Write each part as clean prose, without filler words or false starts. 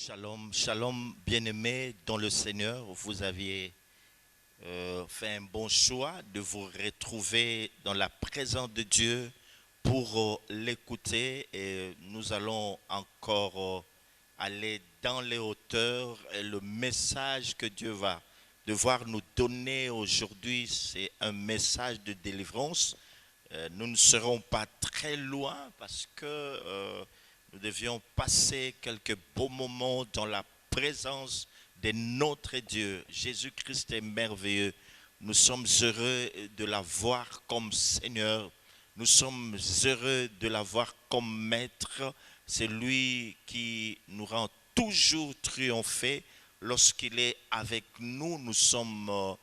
Shalom, shalom, bien-aimés dans le Seigneur. Vous aviez fait un bon choix de vous retrouver dans la présence de Dieu pour l'écouter. Et nous allons encore aller dans les hauteurs. Et le message que Dieu va devoir nous donner aujourd'hui, c'est un message de délivrance. Nous ne serons pas très loin parce que nous devions passer quelques beaux moments dans la présence de notre Dieu. Jésus-Christ est merveilleux. Nous sommes heureux de l'avoir comme Seigneur. Nous sommes heureux de l'avoir comme Maître. C'est lui qui nous rend toujours triompher. Lorsqu'il est avec nous, nous sommes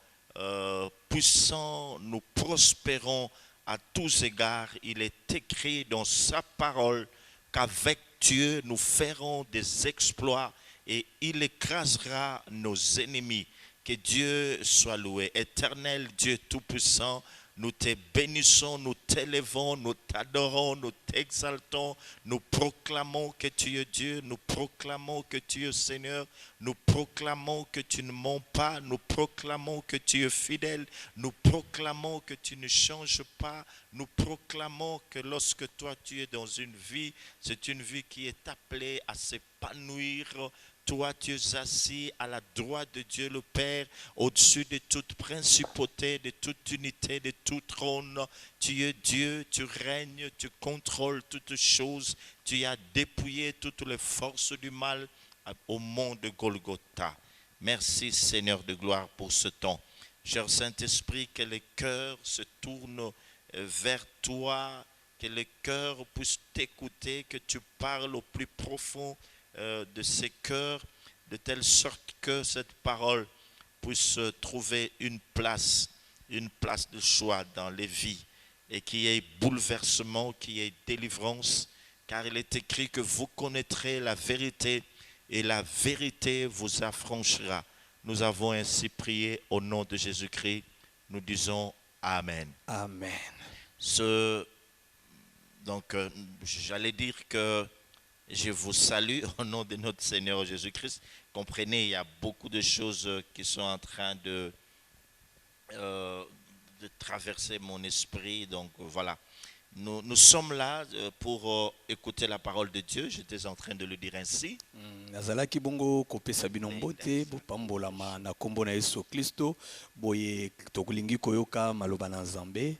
puissants, nous prospérons à tous égards. Il est écrit dans sa parole qu'avec Dieu, nous ferons des exploits et il écrasera nos ennemis. Que Dieu soit loué. Éternel Dieu Tout-Puissant, nous te bénissons, nous t'élevons, nous t'adorons, nous t'exaltons, nous proclamons que tu es Dieu, nous proclamons que tu es Seigneur, nous proclamons que tu ne mens pas, nous proclamons que tu es fidèle, nous proclamons que tu ne changes pas, nous proclamons que lorsque toi tu es dans une vie, c'est une vie qui est appelée à s'épanouir. Toi, tu es assis à la droite de Dieu le Père, au-dessus de toute principauté, de toute unité, de tout trône. Tu es Dieu, tu règnes, tu contrôles toutes choses. Tu as dépouillé toutes les forces du mal au mont de Golgotha. Merci Seigneur de gloire pour ce temps. Cher Saint-Esprit, que les cœurs se tournent vers toi, que les cœurs puissent t'écouter, que tu parles au plus profond de ces cœurs, de telle sorte que cette parole puisse trouver une place de choix dans les vies et qu'il y ait bouleversement, qu'il y ait délivrance, car il est écrit que vous connaîtrez la vérité et la vérité vous affranchira. Nous avons ainsi prié au nom de Jésus-Christ. Nous disons Amen. Amen. Donc, j'allais dire que je vous salue au nom de notre Seigneur Jésus-Christ. Comprenez, il y a beaucoup de choses qui sont en train de traverser mon esprit. Donc voilà, nous sommes là pour écouter la parole de Dieu. J'étais en train de le dire ainsi. Nazalaki bongo kopesa bino mbote bopambolama na kombo na Yesu Kristo boye tokulingi koyoka maloba na Nzambe.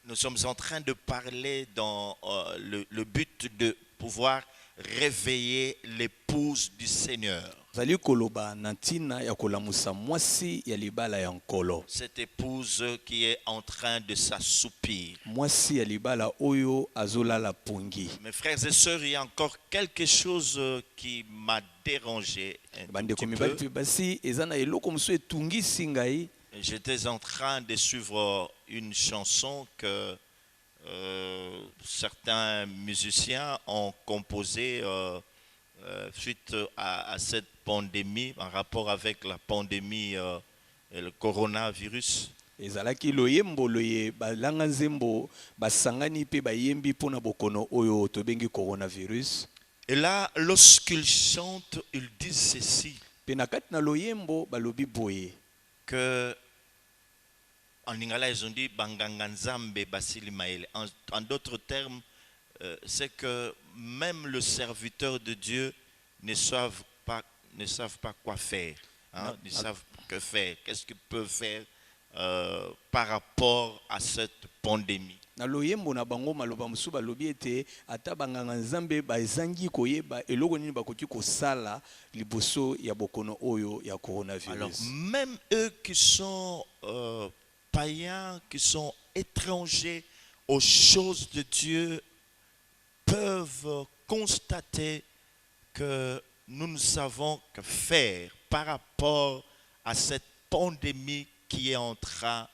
Nous sommes en train de parler dans le but de pouvoir réveiller l'épouse du Seigneur. Zali koloba nantina ya kolamusa mwasi ya libala ya nkolo. Cette épouse qui est en train de s'assoupir. Mwasi ya libala oyo azolala pungi. Mes frères et sœurs, il y a encore quelque chose qui m'a dérangé un petit peu. Basi ezana eloko muso etungisi ngai. J'étais en train de suivre une chanson que certains musiciens ont composée suite à cette pandémie, en rapport avec la pandémie, le coronavirus. Ezalaki loyembo loye balanga nzembo basangani pe bayembi pona bokono oyo tobengi coronavirus. Et là, lorsqu'ils chantent, ils disent ceci. Penakati na loyembo balobi boye. Que en lingala ils ont dit banganga nzambe basili maele. En d'autres termes, c'est que même le serviteur de Dieu ne savent pas quoi faire, hein? Ne savent que faire. Qu'est-ce qu'ils peuvent faire par rapport à cette pandémie. Na loyembo na bango maloba musu balobi ete ata banganga nzambe bazangi koyeba eloko nini bakoki kosala liboso ya bokono oyo ya coronavirus. Alors même eux qui sont païens, qui sont étrangers aux choses de Dieu, peuvent constater que nous ne savons que faire par rapport à cette pandémie qui est en train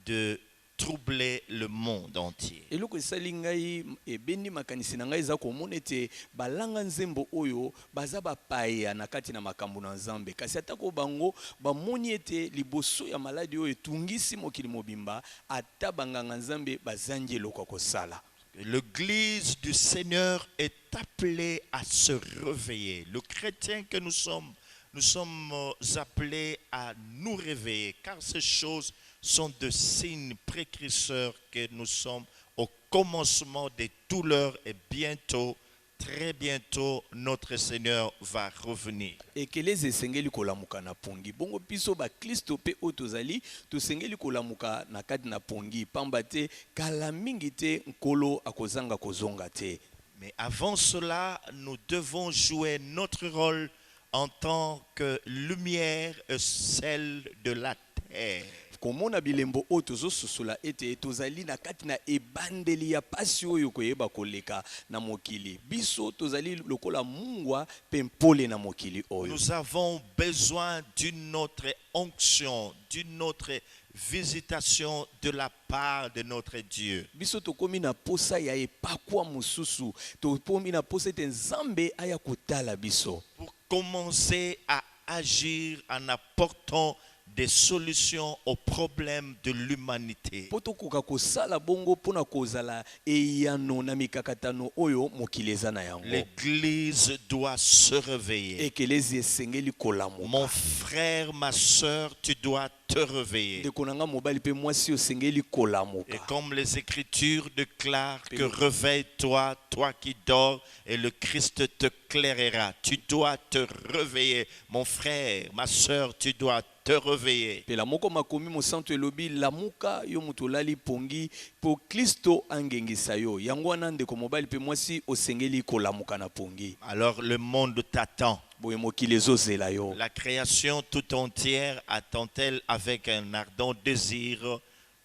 de troubler le monde entier. Eloko esali ngai ebeni makanisi na ngai za komona ete balanga nzembo oyo baza bapaya na kati na makambo na Nzambe kasi atako bango bamoni ete liboso ya maladi oyo etungisi mokili mobimba ata banganga Nzambe bazangi eloko kosala. L'église du Seigneur est appelée à se réveiller. Le chrétien que nous sommes appelés à nous réveiller, car ces choses sont de signes précurseurs que nous sommes au commencement des douleurs et bientôt, très bientôt, notre Seigneur va revenir. ekelezi esengeli kolamuka na pongi bongo biso baklisto mpe oyo tozali tosengeli kolamuka na kati na pongi pamba te kala mingi te nkolo akozanga kozonga te. Mais avant cela, nous devons jouer notre rôle en tant que lumière et sel de la terre. komona bilembo oyo tozososola ete tozali na kati na ebandeli ya pasi oyo koyeba koleka na mokili biso tozali lokola mungwa mpe mpole na mokili oyo. Nous avons besoin d'une autre onction, d'une autre visitation de la part de notre Dieu. biso tokomi na posa ya epakwa mosusu tokomi na posa ete nzambe aya kotala biso Pour commencer à agir en apportant des solutions aux problèmes de l'humanité. po tokoka kosala bongo mpona kozala eyano na mikakatano oyo mokili eza na yango. L'église doit se réveiller. ekelezi esengeli Mon kolamuka frère, ma soeur, tu dois te réveiller. ndeko na nga mobali mpe mwasi osengeli Et kolamuka. comme les Écritures déclarent que réveille-toi, toi qui dors, et le Christ te clairera. Tu dois te réveiller. Mon frère, ma soeur, tu dois te réveiller. pela moko makomi mosantu elobi lamuka yo moto olali pongi po kristo angengisa yo yango wana ndeko mobali mpe mwasi osengeli kolamuka na pongi. Alors le monde t'attend. boye mokili ezozela yo. La création tout entière attend-elle avec un ardent désir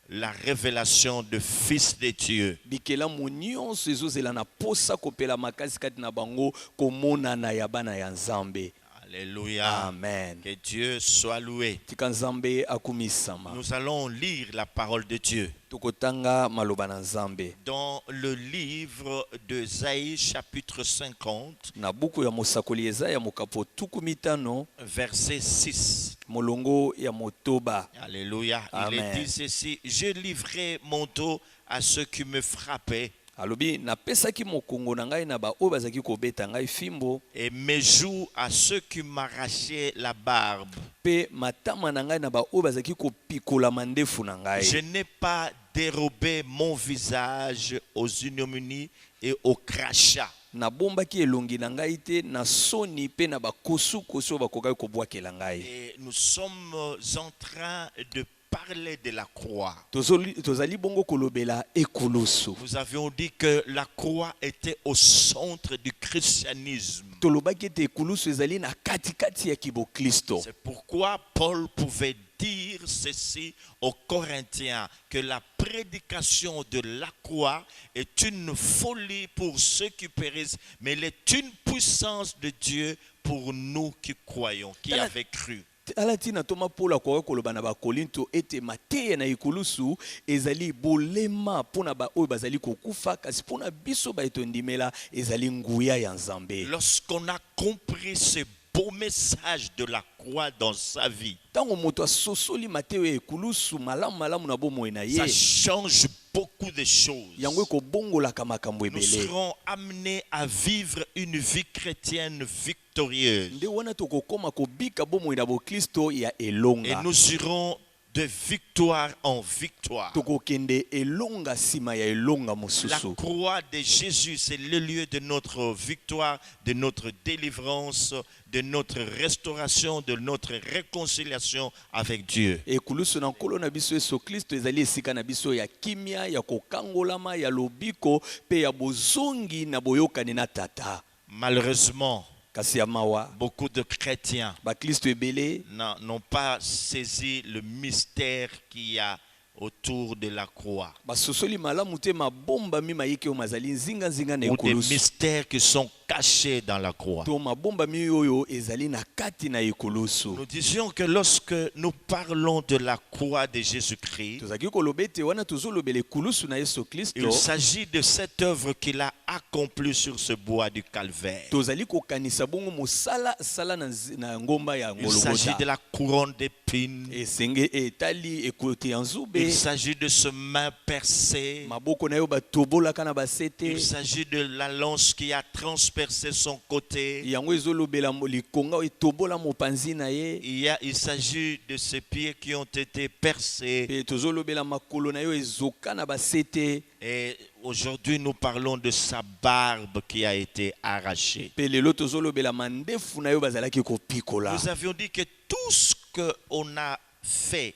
la révélation du Fils de Dieu. bikelamu nyonso ezozela na posa kopela makasi kati na bango komonana ya bana ya nzambe. Alléluia. Amen. Que Dieu soit loué. tika nzambe akumisama. Nous allons lire la parole de Dieu tokotanga maloba na nzambe dans le livre d'Ésaïe chapitre 50, na buku ya mosakoli Yesaya mokapo tuku mitano verset 6. molongo ya motoba. Alléluia. Il Amen. est dit ceci: je livrai mon dos à ceux qui me frappaient alobi napesaki mokongo na ngai na baoyo bazalaki kobeta ngai fimbo et mes joues à ceux qui m'arrachaient la barbe. mpe matama na ngai na baoyo bazalaki kopikola mandefu na Je ngai. n'ai pas dérobé mon visage aux ignominies et aux crachats. nabombaki elongi na ngai te na soni mpe na bakosukosu oyo bakokaki kobwakela ngai. Et nous sommes en train de parler de la croix. tozali bongo kolobela ekulusu. Nous avions dit que la croix était au centre du christianisme. tolobaki ete ekulusu ezali na katikati ya kiboklisto. C'est pourquoi Paul pouvait dire ceci aux Corinthiens, que la prédication de la croix est une folie pour ceux qui périssent, mais elle est une puissance de Dieu pour nous qui croyons, qui avaient cru. ala tina toma polo akoka koloba na bakolinto ete mateya na ekulusu ezali bolema mpona baoyo bazali kokufa kasi mpona biso baetondimela ezali nguya ya nzambe. Lorsqu'on a compris ce beau message de la croix dans sa vie, ntango moto asosoli mateyo ya ekulusu malamu malamu na bomoi na ça ye change beaucoup de choses. yango ekobongolaka makambo Nous ebele. serons amenés à vivre une vie chrétienne victorieuse. nde wana tokokoma kobika bomoi na boklisto ya Et elonga. nous irons de victoire en victoire. tokokende elonga nsima ya elonga La mosusu. croix de Jésus, c'est le lieu de notre victoire, de notre délivrance, de notre restauration, de notre réconciliation avec Dieu. ekulusu na nkolo na biso yesu kristo ezali esika na biso ya kimia ya kokangolama ya lobiko mpe ya bozongi na boyokani na tata. Malheureusement, kasi ya mawa beaucoup de chrétiens baklisto ebele n'ont pas saisi le mystère qu'il y a autour de la croix, basosoli malamu te mabombami mayeke oyo mazali nzinganzinga na ou des ekulusu mystères qui sont cachés dans la croix. to mabombami oyo ezali na kati na ekulusu. Nous disions que lorsque nous parlons de la croix de Jésus-Christ, tozalaki koloba ete wana tozolobela ekulusu na Yesu Kristo, il s'agit de cette œuvre qu'il a accomplie sur ce bois du calvaire. tozali kokanisa bongo mosala sala na ngomba ya Il s'agit de ngologota. la couronne d'épines. Esenge etali ekote ya nzube, Il s'agit de ce main percée. maboko na yo batobolaka na Il basete, s'agit de la lance qui a transpercé son côté. yango ezolobela likonga oyo etobola mopanzi na ye. Il s'agit de ses pieds qui ont été percés. Pe tozolobela makolo na yo ezoka na basete. Et aujourd'hui, nous parlons de sa barbe qui a été arrachée. Pe lelo tozolobela mandefu na yo bazalaki kopikola. Nous avions dit que tout ce qu'on a fait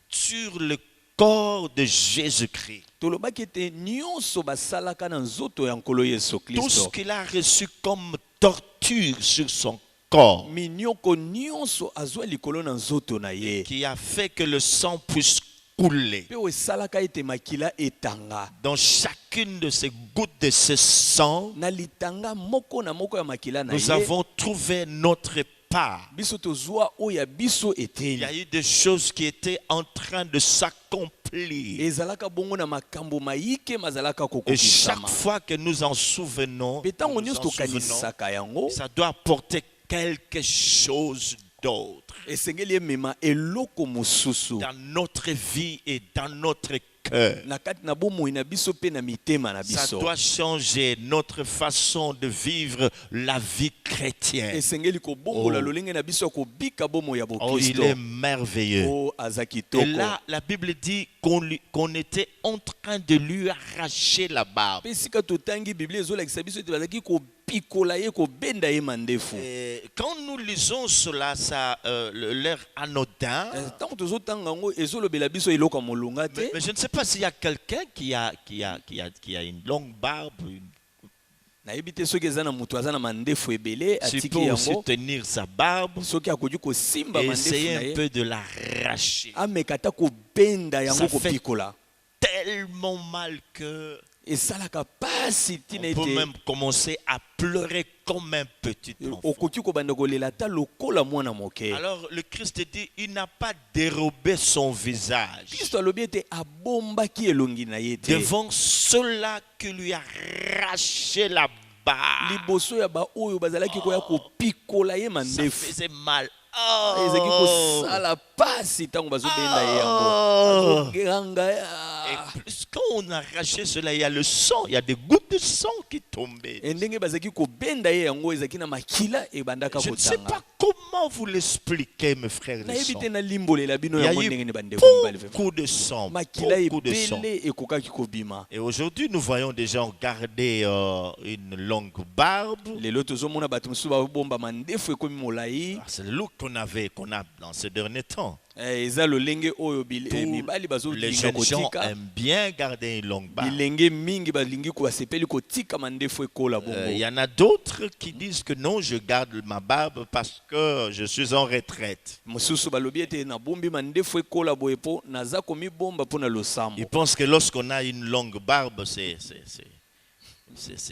sur le corps de Jésus-Christ, Tolobaki ete nyonso basalaka na nzoto ya nkolo Yesu tout ce Kristo, qu'il a reçu comme torture sur son corps, minyoko nyonso azwa likolo na nzoto na ye, qui a fait que le sang puisse couler. pe oyo esalaka ete makila etanga. Dans chacune de ces gouttes de ce sang, Na litanga moko na moko ya makila na nous ye, avons trouvé notre part. biso tozwa oyo ya biso Il y eteli. a eu des choses qui étaient en train de s'accomplir. Ezalaka bongo na makambo mayike mazalaka Et chaque kokokisama. fois que nous en souvenons, Pe ntango nous nyonso en souvenons, tokanisaka yango, ça doit apporter quelque chose d'autre esengeli emema eloko mosusu dans notre vie et dans notre cœur. na kati na bomoi na biso pe na mitema na Ça biso. doit changer notre façon de vivre la vie chrétienne. Esengeli kobongola Oh. lolenge na biso ya kobika bomoi ya Oh, il bokristo. est merveilleux. O aza Et kitoko. là, la Bible dit qu'on était en train de lui arracher la barbe. Pe sika totangi Biblia ezolakisa biso ete bazalaki kopikola ye kobenda ye mandefu. Et quand nous lisons cela, ça a l'air anodin. Ntango tozotanga yango ezolobela biso eloko ya molunga te. Mais je ne sais pas s'il y a quelqu'un qui a une longue barbe, Nayebi te soki eza na moto aza na mandefu ebele qui atiki peut aussi yango, tenir sa barbe soki akoki kosimba et mandefu essayer na un ye peu de l'arracher. ameka ata kobenda yango Ça fait kopikola. Tellement mal que Esalaka pasi on tina peut ete même commencer à pleurer comme un petit enfant. okoki kobanda kolela ata lokola mwana moke. Alors le Christ dit, il n'a pas dérobé son visage Kristo alobi ete abombaki elongi na ye te devant ceux-là qui lui arrachaient la barbe. liboso ya baoyo bazalaki koya kopikola ye Ça mandefu. faisait mal. Ezalaki Oh! kosala pasi ntango bazobenda ye yango. Oh! Azoganga Et plus quand on arrachait cela, il y a le sang, il y a des gouttes de sang qui tombaient. ndenge bazalaki kobenda ye yango ezalaki na makila ebandaka Je ne sais kotanga. pas comment vous l'expliquer, mes frères et nayebi sœurs. te nalimbolela bino Il y a yango eu ndenge ni bandefu mibali. beaucoup de sang, Makila beaucoup de sang. ebele ekokaki kobima. Et aujourd'hui, nous voyons des gens garder une longue barbe. Lelo tozomona bato mosusu babomba mandefu ekomi molai. Ah, c'est le look qu'on a dans ces derniers temps. Eza lolenge oyo mibali Les bazolinga jeunes gens kotika. aiment bien garder une longue barbe. Bilenge mingi balingi basepeli kotika mandefu ekola bongo. Il y en a d'autres qui disent que non, je garde ma barbe parce que je suis en retraite. Mosusu balobi ete nabombi mandefu ekola boye po naza komibomba mpo na losambo. Ils pensent que lorsqu'on a une longue barbe, c'est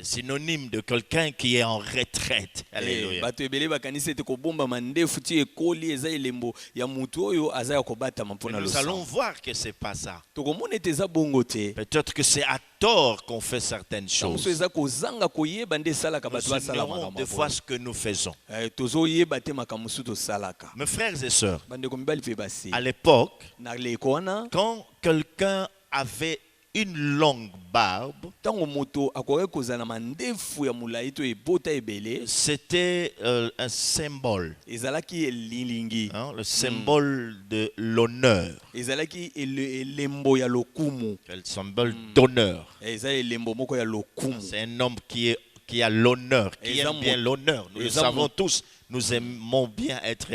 synonyme de quelqu'un qui est en retraite. Alléluia. Bato ebele bakanisi ete kobomba mandefu ti ekoli eza elembo ya mutu oyo aza ya kobatama mpo na Nous allons losambo. voir que c'est pas ça. Tokomona ete eza bongo te. Peut-être que c'est à tort qu'on fait certaines Ntango mosusu choses. eza kozanga koyeba nde esalaka Nous bato basala ignorons makambo des fois boye. ce que nous faisons. Tozoyeba te makambo mosusu tosalaka. Mes frères et sœurs, Bandeko mibali mpe basi. à l'époque, Na leko wana quand quelqu'un avait une longue barbe, ntango moto akoki kozala na mandefu ya molai to ebota ebele, c'était un symbole, ezalaki elilingi, hein, le symbole de l'honneur, ezalaki elembo ya lokumu, le symbole d'honneur. eza elembo moko ya lokumu. C'est un homme qui a l'honneur, qui aime bien l'honneur. Nous le savons tous, nous aimons bien être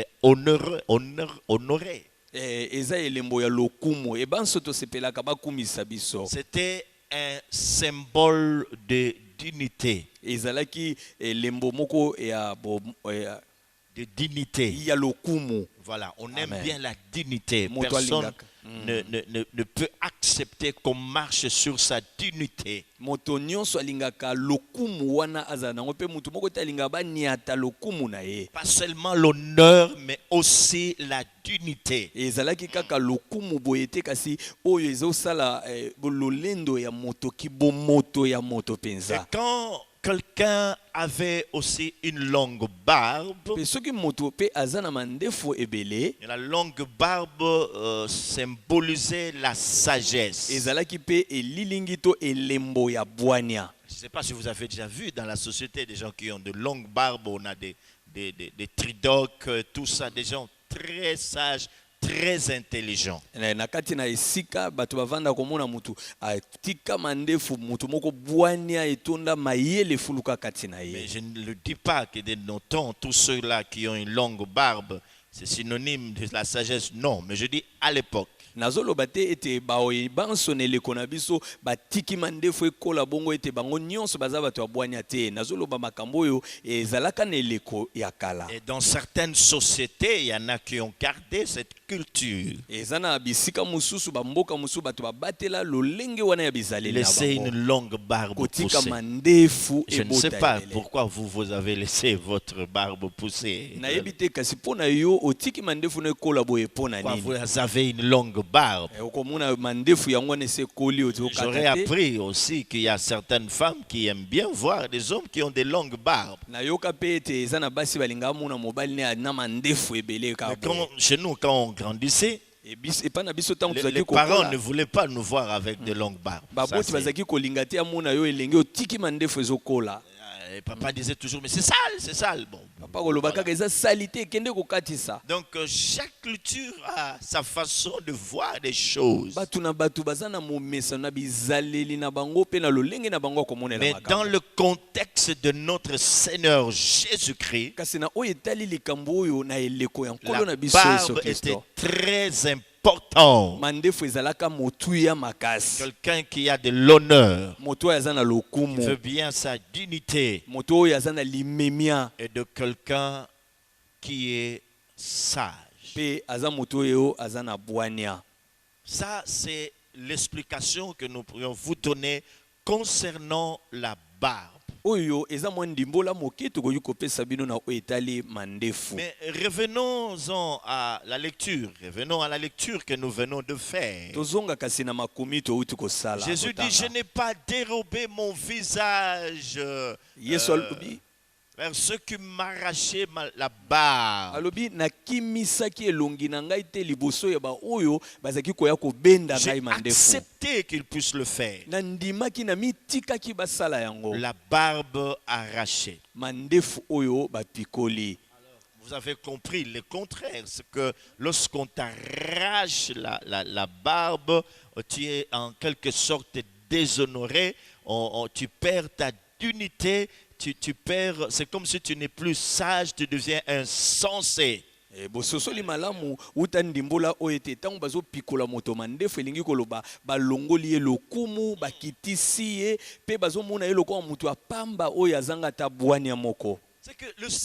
honorés. Eza elembo ya lokumu ebanso tosepelaka bakumisa biso. C'était un symbole de dignité. Ezalaki elembo moko de dignité. ya lokumu. Voilà, on Amen. aime bien la dignité. Moto Personne alingaka. ne peut accepter qu'on marche sur sa dignité. Moto nyonso alingaka lokumu wana azala nango pe mutu moko te alingaka baniata lokumu na ye. Pas seulement l'honneur, mais aussi la dignité. Ezalaki kaka lokumu boye te kasi oyo ezosala lolendo ya moto kibomoto ya moto Et penza. quand quelqu'un avait aussi une longue barbe, Pe soki moto pe azana mandefu ebele, et la longue barbe symbolisait la sagesse. ezalaki pe elilingi to elembo ya bwania. Je ne sais pas si vous avez déjà vu dans la société des gens qui ont de longues barbes, on a des tridocs, tout ça, des gens très sages, très intelligents. Na kati na esika bato bavanda komona mutu atika mandefu mutu moko bwania etonda mayele fuluka kati na Mais ye. je ne le dis pas que de nos temps, tous ceux-là qui ont une longue barbe, c'est synonyme de la sagesse. Non, mais je dis à l'époque. Nazoloba te ete baoye bansoneleko na biso batiki mandefu ekola bongo ete bango nyonso baza bato ya bwania te. Nazoloba makambo oyo ezalaka na eleko ya kala. Et dans certaines sociétés, il y en a qui ont gardé cette culture. Ezana bisika mususu bamboka mususu bato babatela lolenge wana ya bizaleli na Laissez bango. une longue barbe Kotika pousser. mandefu Je ne sais ebota pas ebele. pourquoi vous avez laissé votre barbe pousser. Nayebi te kasi pona yo otiki mandefu na ekola boye pona Pourquoi nini. vous avez une longue barbe. Okomona mandefu yango na se koli oti J'aurais okata te. appris aussi qu'il y a certaines femmes qui aiment bien voir des hommes qui ont des longues barbes. Nayoka pe ete eza na basi balinga mona mobali ne na mandefu ebele ka Mais boye. chez nous, quand on grandissait, Epa na biso tango les tozaki parents kokola. ne voulaient pas nous voir avec de longues barbes. Ça, Baboti c'est- bazaki kolinga te amona yo elenge otiki mandefu ezokola. Et papa disait toujours, mais c'est sale. Bon. Papa koloba kaka eza salite kende kokatisa. Donc chaque culture a sa façon de voir des choses. Batu na batu baza na momesa na bizaleli na bango pe na lolenge na bango komonela Mais makambo. dans le contexte de notre Seigneur Jésus-Christ, Kasi na oyo etali likambo oyo na eleko ya nkolo na la biso Yesu barbe était Kristo. très importante. Mandefu ezalaka motu ya makasi. Quelqu'un qui a de l'honneur, Moto oyo aza na qui veut lokumu. bien sa dignité, Moto oyo aza na limemia. et de quelqu'un qui est sage. Pe aza moto oyo aza na bwania. Ça, c'est l'explication que nous pourrions vous donner concernant la barbe. Oyo eza mwa ndimbola moke tokoki kopesa bino na oyo etali mandefu. Mais revenons-en à la lecture. Revenons à la lecture que nous venons de faire. Tozonga kasi na makomi touti kosala. Jésus dit, je n'ai pas dérobé mon visage Yesu alobi vers ceux qui m'arrachaient la barbe. alobi nakimisaki elongi na ngai te liboso ya ba oyo bazaki koya kobenda J'ai ngai mandefu. accepté qu'ils puissent le faire. Na ndimaki na mitikaki basala yango. La barbe arrachée. Mandefu oyo bapikoli. Vous avez compris le contraire. C'est que lorsqu'on t'arrache la barbe, tu es en quelque sorte déshonoré. Tu perds ta dignité. Tu perds. C'est comme si tu n'es plus sage. Tu deviens insensé. Bososoli malamu uta ndimbola oyo ete ntango bazopikola moto mandefu elingi koloba balongoli ye lokumu bakitisi ye mpe bazomona ye lokola moto apamba oyo azanga ata bwani ya moko. C'est que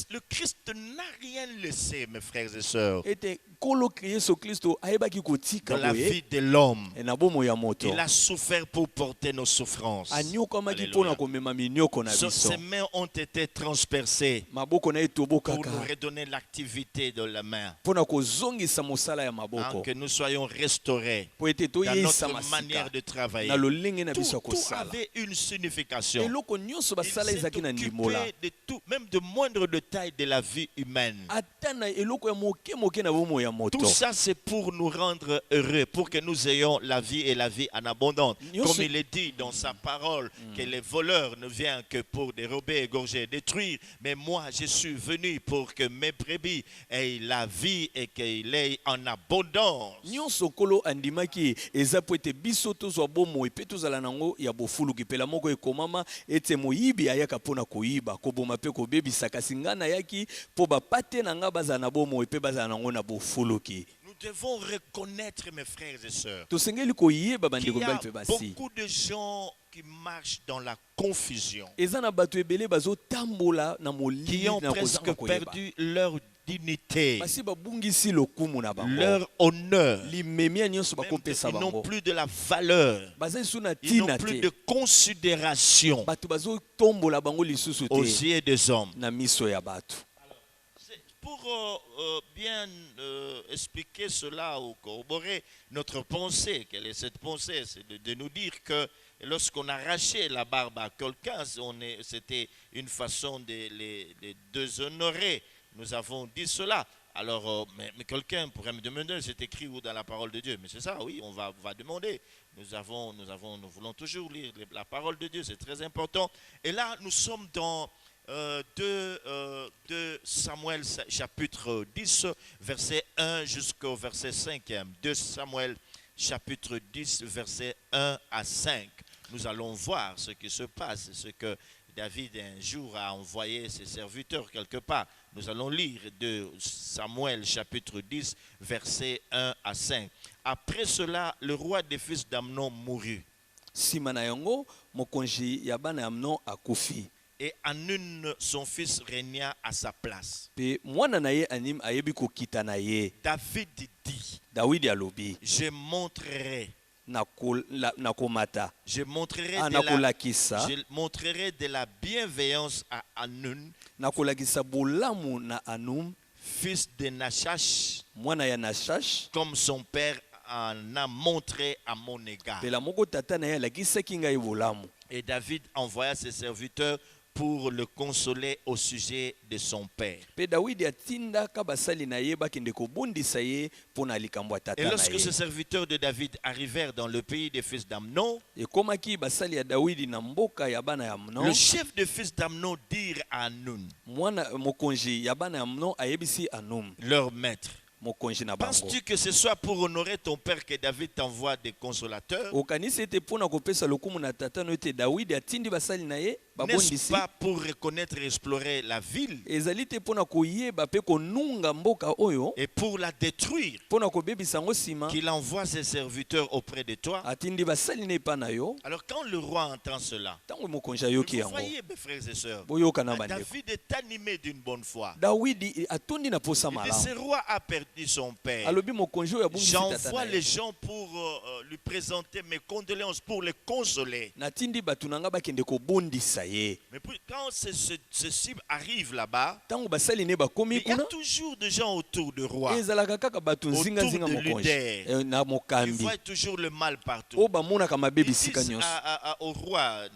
le Christ n'a rien laissé, mes frères et sœurs, Ete kolo Yesu Kristo ayebaki kotika dans la boye vie de l'homme. na bomo ya moto. Il a souffert pour porter nos souffrances. Anyokamaki Alléluia. mpona komema minyoko na biso. Ses mains ont été transpercées Maboko na ye pour tobokaka nous redonner l'activité de la main. mpona kozongisa mosala ya Hein, maboko. que nous soyons restaurés Po ete dans toyeisa notre manière masika de travailler. na lolenge na biso ya Tout kosala. avait une signification. Eloko nyonso Il basala s'est ezaki na ndimbola. occupé de tout, même de moindre détail de la vie humaine. Ata na eloko ya moke moke na bomo ya moto. Tout ça, c'est pour nous rendre heureux, pour que nous ayons la vie et la vie en abondance. Nyonso- Comme il est dit dans sa parole, que les voleurs ne viennent que pour dérober, égorger, détruire. Mais moi, je suis venu pour que mes brebis aient la vie et qu'il ait en abondance. Nyonso kolo andimaki eza po ete biso tozwa bomo epe tozala nango ya bofuluki pela moko ekomama ete moyibi ayaka mpona koyiba koboma mpe kobebisa kasi nga nayaki mpo bapate na nga bazala na bomo epe bazala nango na bofuluki. Nous devons reconnaître, mes frères et sœurs, Tosengeli koyeba bandeko qu'il y a mibali mpe basi. beaucoup de gens qui marchent dans la confusion, Eza na bato ebele bazotambola na qui molili ont na presque kozanga koyeba. perdu leur dignité, basi babungisi lokumu na bango leur honneur. limemia nyonso Même bakopesa ils n'ont bango plus de la valeur. baza lisu na Ils n'ont ntina plus te de considération bato bazotombola bango lisusu aux te yeux des hommes. na miso ya bato. Pour bien expliquer cela ou corroborer notre pensée, quelle est cette pensée? C'est de nous dire que lorsqu'on arrachait la barbe à quelqu'un, c'était une façon de les déshonorer. Nous avons dit cela. Alors, mais quelqu'un pourrait me demander, c'est écrit où dans la parole de Dieu? Mais c'est ça, oui, on va demander. Nous voulons toujours lire la parole de Dieu, c'est très important. Et là, nous sommes dans 2 Samuel chapitre 10, verset 1 jusqu'au verset 5. 2 Samuel chapitre 10, verset 1 à 5. Nous allons voir ce qui se passe, ce que David un jour a envoyé ses serviteurs quelque part. Nous allons lire 2 Samuel chapitre 10, verset 1 à 5. Après cela, le roi des fils d'Amnon mourut. Sima na yango mokonzi ya bana ya Amnon akufi. Et Hanun, son fils, régna à sa place. Pe mwana na ye anim ayebi kokita na ye. David dit, Dawidi alobi je montrerai nakomata je montrerai de la bienveillance à Hanun, nakolakisa bolamu na Anum fils de Nachash, mwana ya Nashash, comme son père en a montré à mon égard. pela moko tata na ye alakisaki ngai bolamu. Et David envoya ses serviteurs pour le consoler au sujet de son père. Pe Dawidi atindaka basali na ye bakende kobondisa ye mpona likambo ya tata Et na lorsque ces ye. serviteurs de David arrivèrent dans le pays des fils d'Amnon, Ekomaki basali ya Dawidi na mboka ya bana ya Amnon. le chef des fils d'Amnon dirent à Hanun, Mwana mokonzi ya bana ya Amnon ayebisi Anum leur maître, mokonzi na bango. penses-tu que ce soit pour honorer ton père que David t'envoie des consolateurs? Okanisi ete mpona kopesa lokumu na tata no ete Dawidi atindi basali na ye N'est-ce babondisi. pas pour reconnaître et explorer la ville Ezali te mpona koyeba pe konunga mboka oyo et pour la détruire mpona kobebisa yango nsima qu'il envoie ses serviteurs auprès de toi? atindi basali na epa na yo. Alors quand le roi entend cela, Ntango mokonzi ayoki vous yango voyez mes frères et sœurs, boyoka na bandeko. David est animé d'une bonne foi. Dawidi atondi na posa Il dit, ce malamu. roi a perdu son père. Alobi mokonzi oyo abungisi tata J'envoie na les ye. gens pour lui présenter mes condoléances, pour les consoler. Natindi bato na nga bakende kobondisa ye. Mais puis, quand ceci arrive là-bas, Ntango basali ne bakomi il y a kuna toujours des gens autour du roi. ezalaka kaka bato Autour nzinga-nzinga de mokonzi l'Uder. na Ils mokambi voient toujours le mal partout. oyo bamonaka mabe Ils bisika disent nyonso au roi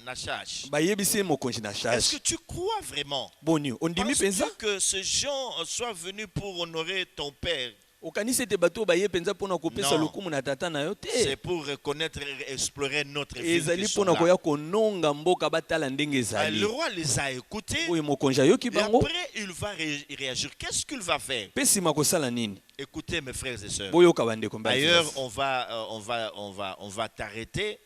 Nachash, bayebisi ye mokonzi na est-ce charge. que tu crois vraiment? Boni ondimi Penses-tu mpenza que ces gens soient venus pour honorer ton père? okanisi ete bato oyo baye mpenza mpona kopesa Non. lokumu na tata na yo C'est te pour reconnaître et explorer notre ville. ezali qui sont mpona là. koya kononga mboka batala ndenge Le ezali. roi les a écoutés. Oyo mokonzi ayoki Et bango après, il va réagir. Qu'est-ce qu'il va faire? mpe nsima kosala nini Écoutez, mes frères et sœurs. boyoka bandeko D'ailleurs, mbala on va t'arrêter.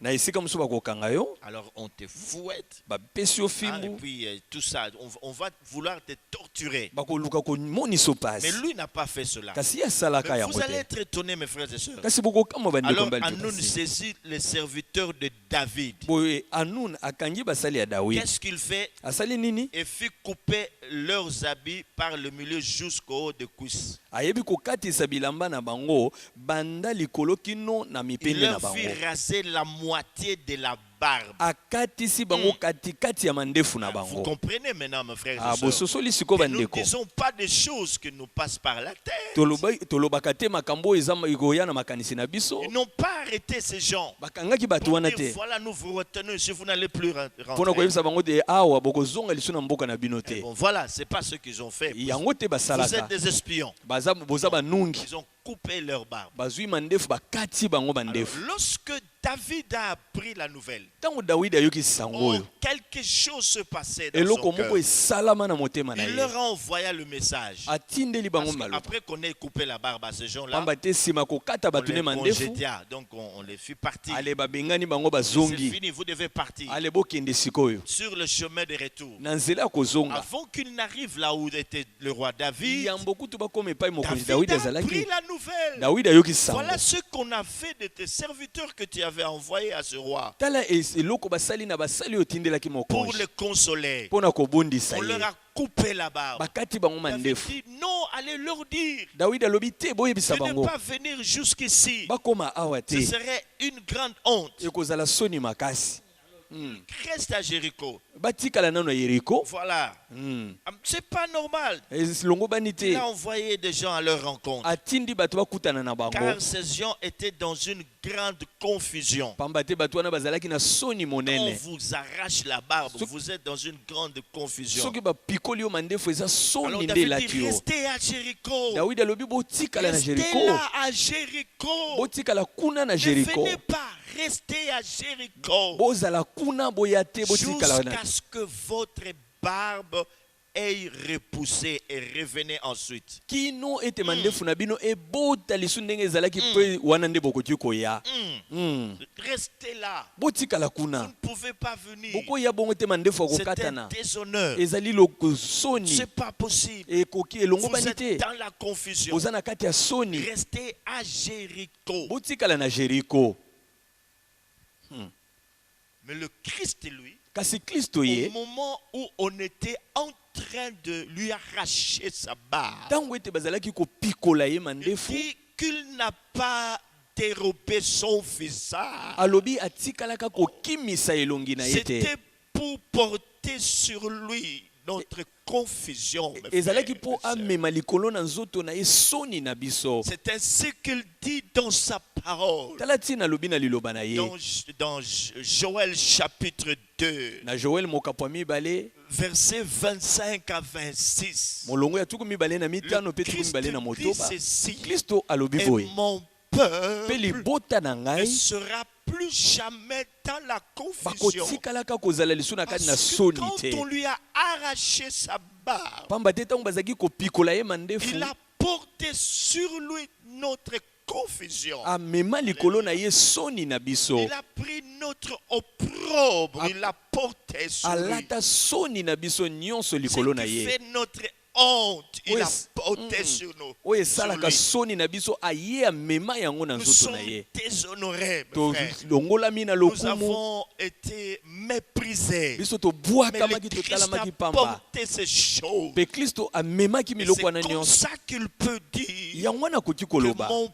na esika mosusu bakokanga yo Alors, on te fouette. bapesi yo Et fimbu puis, tout ça. On va vouloir te torturer. bakoluka komonisa Mais pasi lui n'a pas fait cela. kasi ye asalaka Mais yango vous allez te être étonnés, mes frères et sœurs. kasi bokokama bandeko Alors, mbali Hanun topasi. saisit les serviteurs de David. Boye Anun akangi basali ya Dawidi Qu'est-ce qu'il fait? asali nini Et fit couper leurs habits par le milieu jusqu'au haut de cuisse. ayebi kokatisa bilamba na bango banda likolo kino na Il mipende na leur bango fit raser la moitié de la barbe. akatisi bango katikati ya mandefu na Vous bango. comprenez maintenant, mes frères et sœurs. Bososoli siko Que nous ne bandeko disons pas des choses qui nous passent par la tête. tolobaka te makambo oyo eza ikoya na makanisi na biso Ils n'ont pas arrêté ces gens. bakangaki bato Pour wana dire, te voilà, nous vous retenons si vous n'allez plus mpona rentrer. koyebisa bango te awa bokozonga liso na mboka na bino te Bon, voilà, c'est pas ce qu'ils ont fait. yango te Vous basalaka êtes des espions. boza banungi Ils ont coupé leur barbe. bazwi mandefu bakati bango Alors, bandefu. lorsque David a appris la nouvelle, Ntango Dawidi ayokisi sango oh, oyo quelque chose se passait dans eloko son cœur. moko esalama na motema na Il ye leur a envoyé le message. atindeli bango Parce maloba après qu'on ait coupé la barbe à ces gens-là, pamba te nsima kokata on bato les ne mandefu congédia. Donc on les fit partir. ale babengani bango C'est bazongi fini, vous devez partir. ale bokende sikoyo Sur le chemin de retour. na nzela ya kozonga Avant qu'il n'arrive là où était le roi David, yambo kutu bakoma epai mokonzi David Dawidi a appris azalaki la nouvelle. Dawidi ayokisi sango Voilà ce qu'on a fait de tes serviteurs que tu avais envoyés à ce roi tala eloko basali na basali oyo otindelaki pour mokonzi les consoler. mpona kobondisa On ye leur a coupé la barbe. bakati bango David mandefu. dit non, allez leur dire Dawidi alobi te boyebisa de ne bango pas venir jusqu'ici. bakoma awa Ce te serait une grande honte. ekozala soni makasi. Reste à Jéricho. batikala nano ya Yeriko. Voilà. C'est pas normal. Longo bani te Il a envoyé des gens à leur rencontre. atindi bato bakutana na bango Car ces gens étaient dans une grande confusion. pamba te bato wana bazalaki na soni On monene. vous arrache la barbe, vous êtes dans une grande confusion. soki bapikoli yo mandefu eza Alors soni nde David dit, elati yo. restez à Jéricho. Dawidi alobi botikala na Restez Jeriko, là à Jéricho. botikala kuna na Ne Jeriko, venez pas, restez à Jéricho. bozala kuna boya te botikala na Jusqu'à ce que votre barbe ait repoussé et revenez ensuite. kino ete mandefu na bino ebota lisu ndenge ezalaki mpe wana nde bokoki koya. Restez là. botikala Vous kuna ne pouvez pas venir. bokoya bongo te mandefu C'est un akokatana déshonneur. ezali soni C'est pas possible. ekoki elongo Vous bani êtes te dans la confusion. boza na kati ya soni. Restez à Jéricho. botikala na Jeriko. Mais le Christ, lui, kasi Kristo au ye moment où on était en train de lui arracher sa barbe, ntango ete bazalaki kopikola ye il mandefu dit qu'il n'a pas dérobé son visage. alobi atikalaka kokimisa elongi na ye te. C'était pour porter sur lui notre confusion. mes ezalaki frères, mpo mes sœurs. amema likolo na nzoto na ye soni na biso. C'est ainsi qu'il dit dans sa parole. tala ntina alobi na liloba na ye Dans Joël chapitre 2, na Joel mokapo ya mibale versets 25 à 26. molongo ya tuku mibale na mitano Le mpe tuku Christ mibale na dit motoba. ceci, Kristo alobi et boye mon mpe peuple libota na ne ngai sera plus jamais dans la confusion. bakotikalaka kozala lisu na kati na Parce que soni quand te on lui a arraché sa barbe, pamba te ntango bazalaki kopikola ye mandefu il a porté sur lui notre confusion. amema likolo na ye soni na biso. Il a pris notre opprobre, il l'a porté sur lui. alata soni na biso nyonso Ce likolo na qui ye fait notre honte, il Oui, a porté sur nous. oyo sur esalaka lui. soni na biso aye amema yango na Nous nzoto sommes na ye. déshonorés, mes frères. tolongolami na Nous lokumu avons été méprisés. biso Mais tobwakamaki le Christ totalamaki a pamba porté ces choses. mpe kristo amemaki Et miloko c'est wana comme nyonso ça qu'il peut dire yango wana akoki que koloba mon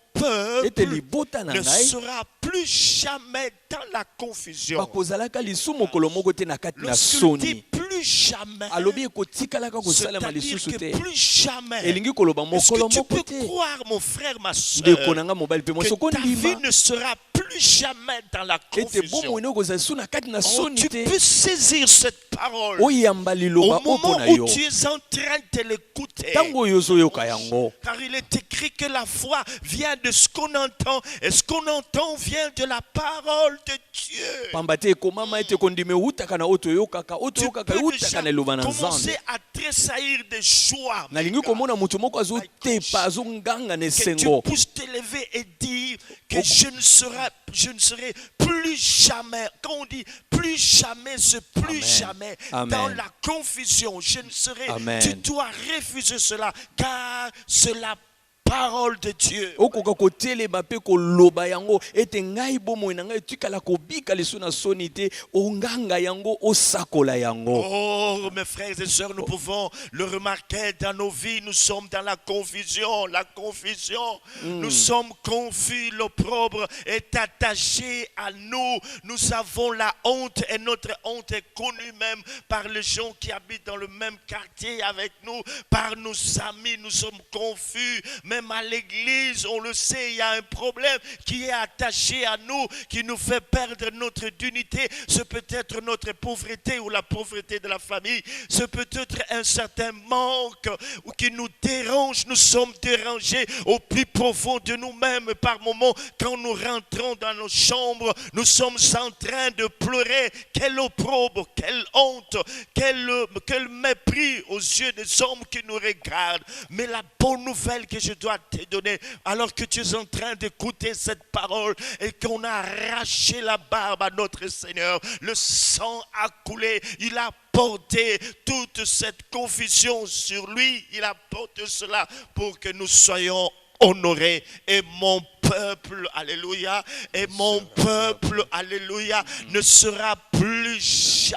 ete peuple libota na ne ngai sera plus jamais dans la confusion. bakozalaka lisu mokolo moko te na kati na Lorsqu'il dit soni plus jamais, alobi ekotikalaka kosalema c'est-à-dire lisusu que te plus jamais. elingi koloba Est-ce mokolo que tu moko peux te croire, mon frère, ma ndeko soeur, na nga mobali mpe mwasi que ta vie okondima ne sera plus jamais dans la ete confusion? bomoi ne okozala lisu na kati na Oh, soni tu te peux saisir cette parole oyamba liloba au oko moment na où yo tu es en train de l'écouter. ntango oyo ozoyoka yango Car il est écrit que la foi vient de ce qu'on entend, et ce qu'on entend vient de la parole de Dieu. pamba te ekomama ete kondima eutaka na oyo toyokaka oyo Tu toyokaka peux eutaka déjà na liloba na commencer nzambe à tressaillir de joie. mon nalingi gars. komona moto moko azotepa azonganga na Que tu esengo puisses t'élever et dire que je ne serai plus jamais, quand on dit plus jamais, ce plus Amen. jamais, Amen. dans la confusion, je ne serai, Amen. tu dois refuser cela, car c'est la parole de Dieu. okoka kotelema mpe koloba yango ete ngai bomoi na ngai etikala kobika lisu na soni te onganga yango osakola yango. Oh, mes frères et sœurs, nous pouvons le remarquer dans nos vies. Nous sommes dans la confusion. La confusion. Nous sommes confus. L'opprobre est attaché à nous. Nous avons la honte et notre honte est connue même par les gens qui habitent dans le même quartier avec nous, par nos amis. Nous sommes confus. Même à l'église, on le sait, il y a un problème qui est attaché à nous, qui nous fait perdre notre dignité. Ce peut être notre pauvreté ou la pauvreté de la famille. Ce peut être un certain manque ou qui nous dérange. Nous sommes dérangés au plus profond de nous-mêmes par moments. Quand nous rentrons dans nos chambres, nous sommes en train de pleurer. Quel opprobre, quelle honte, quel mépris aux yeux des hommes qui nous regardent. Mais la bonne nouvelle que je dois te donner, alors que tu es en train d'écouter cette parole et qu'on a arraché la barbe à notre Seigneur, le sang a coulé, il a porté toute cette confusion sur lui, il a porté cela pour que nous soyons honorés. Et mon peuple, alléluia, et mon peuple, alléluia, ne sera plus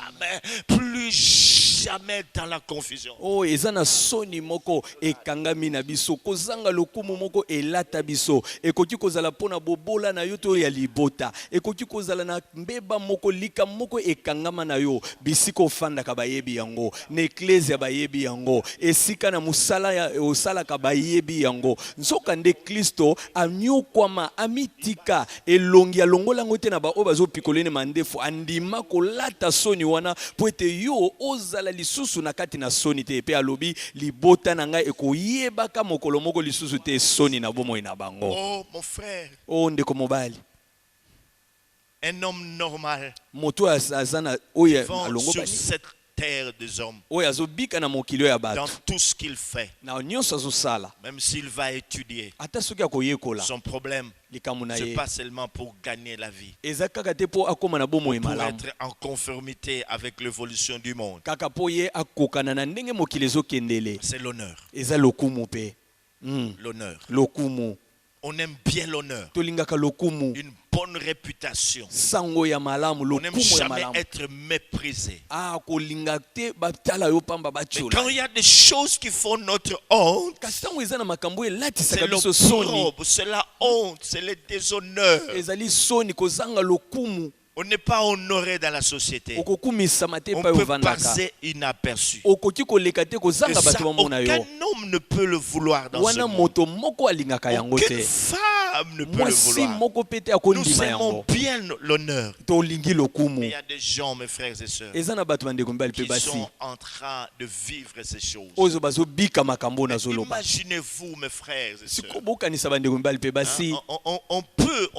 jamais dans la confusion. Oh, eza na soni moko ekangami na biso kozanga lokumu moko elata biso ekoki kozala pona bobola na yo to ya libota ekoki kozala na mbeba moko lika moko ekangama na yo bisika ofandaka bayebi yango na eklezia bayebi yango esika na musala ya osalaka bayebi yango nzoka nde Kristo anyokwama amitika elongi alongola ngo te na ba oyo bazopikolene mandefu andima kolata soni wana po ete yo ozala lisusu na kati na soni te pe alobi libota na ngai ekoyebaka mokolo moko lisusu te soni na bomoi na bango. Oh mon frère, Oh ndeko mobali, un homme normal moto azana oya vivant alongo sur bani cette terre des hommes, oya azobika na mokili ya dans bato tout ce qu'il fait, na nyonso azosala même s'il va étudier, ata soki akoyekola son problème, likambo na c'est ye pas seulement pour gagner la vie, eza kaka te po akoma na bomoi pour malamu être en conformité avec l'évolution du monde. kaka po ye akokana na ndenge mokili ezokendele C'est l'honneur. eza lokumu pe L'honneur. lokumu On aime bien l'honneur. tolingaka lokumu Une bonne réputation. sango ya malamu On n'aime lokumu ya jamais malamu être méprisé. kolinga te batala yo pamba Mais batiola quand il y a des choses qui font notre honte, kasi ntango eza na makambo c'est elatisaka biso soni l'opprobre, c'est la honte, c'est le déshonneur. ezali soni kozanga lokumu On n'est pas honoré dans la société. okokumisama te On epai peut ovandaka passer inaperçu. okoki koleka te Et kozanga ça, bato bamona aucun yo homme ne peut le vouloir dans ce wana monde. moto moko alingaka yango Aucune te femme ne peut le mwasi vouloir. moko pe te Nous akondima aimons yango bien l'honneur. tolingi Mais il lokumu y a des gens, mes frères et sœurs, eza na bato bandeko mibali mpe qui basi sont en train de vivre ces choses. oyo bazobika makambo nazoloba Imaginez-vous, mes frères et sœurs. siko bokanisa bandeko mibali mpe basi On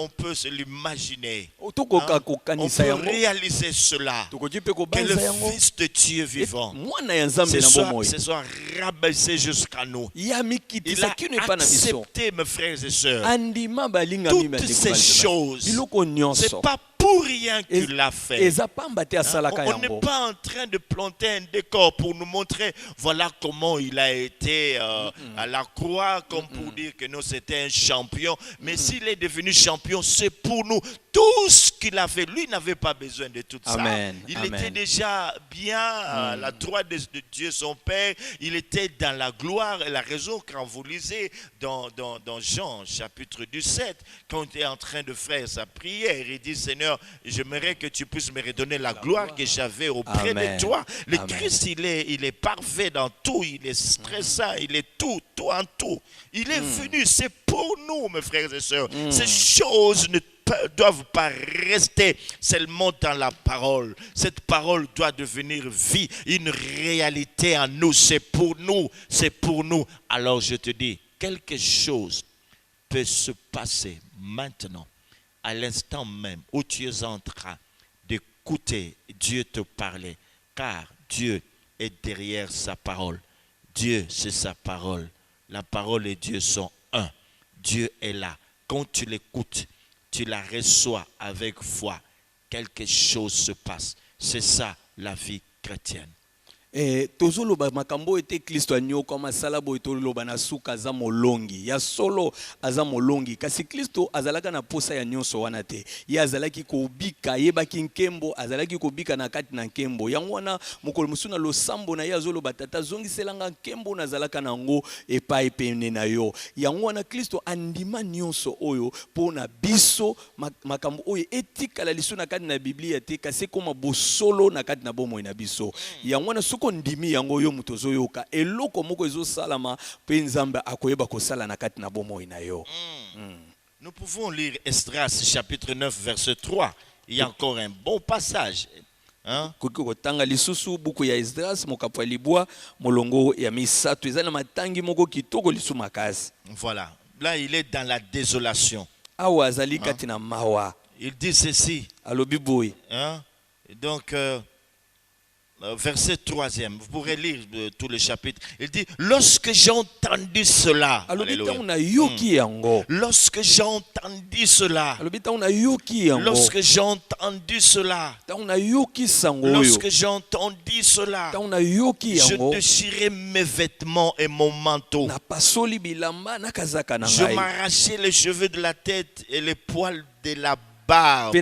peut se l'imaginer. tokoka On kokanisa peut yango réaliser cela. tokoki mpe Que kobanza le yango Fils de Dieu vivant mwana ya nzambe na bomoi se soit rabaissé jusqu'à nous. ya Il mikitisa a kino epa na biso accepté, mes frères et sœurs, andima balingami toutes ces choses. biloko C'est nyonso pas pour rien qu'il l'a fait. eza pamba te asalaka On n'est yango pas en train de planter un décor pour nous montrer voilà comment il a été à la croix, comme pour dire que nous c'était un champion. Mais s'il est devenu champion, c'est pour nous. Tout ce qu'il a fait, lui n'avait pas besoin de tout Amen. ça. Il Amen. était déjà bien à la droite de Dieu son Père. Il était dans la gloire. Et la raison, quand vous lisez dans Jean chapitre 7, quand il est en train de faire sa prière, il dit Seigneur, j'aimerais que tu puisses me redonner la gloire que j'avais auprès Amen. de toi. Le Amen. Christ, il est parfait dans tout. Il est stressant. Il est tout en tout. Il est venu. C'est pour nous, mes frères et sœurs. Ces choses ne doivent pas rester seulement dans la parole. Cette parole doit devenir vie, une réalité en nous. C'est pour nous, c'est pour nous. Alors je te dis, quelque chose peut se passer maintenant, à l'instant même où tu es en train d'écouter Dieu te parler, car Dieu est derrière sa parole. Dieu, c'est sa parole. La parole et Dieu sont un. Dieu est là. Quand tu l'écoutes, tu la reçois avec foi, quelque chose se passe. C'est ça la vie chrétienne. tozoloba makambo ete Kristo anyoka masala boye toloba na suka aza molongi ya solo aza molongi kasi Kristo azalaka na posa ya nyonso wana te ye azalaki kobika yebaki nkembo azalaki kobika na kati na nkembo yango wana mokolo mosusu na losambo na ye azoloba tata zongiselanga nkembo nazalaka nango epai pene na yo yango wana Kristo andima nyonso oyo mpona biso makambo oyo etikala liso na kati na Biblia te kasi ekoma bosolo na kati na bomoi na biso yango wana soko ndimi yango yo muto zoyoka eloko moko ezosalama pe nzambe akoyeba kosala na kati na bomoi na yo. Nous pouvons lire Esdras chapitre 9 verset 3. Il y a encore un bon passage. Koki kotanga lisusu buku ya Esdras mokapo ya libwa molongo ya misato eza na matangi moko kitoko lisu makasi. Voilà. Là il est dans la désolation. Awa azali kati na mawa. Il dit ceci. Alobi boy. Donc verset 3e, vous pourrez lire tout le chapitre. Il dit, lorsque j'ai entendu cela, lorsque j'ai entendu cela, lorsque j'ai entendu cela, lorsque j'ai entendu cela, je déchirais mes vêtements et mon manteau. Je m'arrachais les cheveux de la tête et les poils de la barbe. Et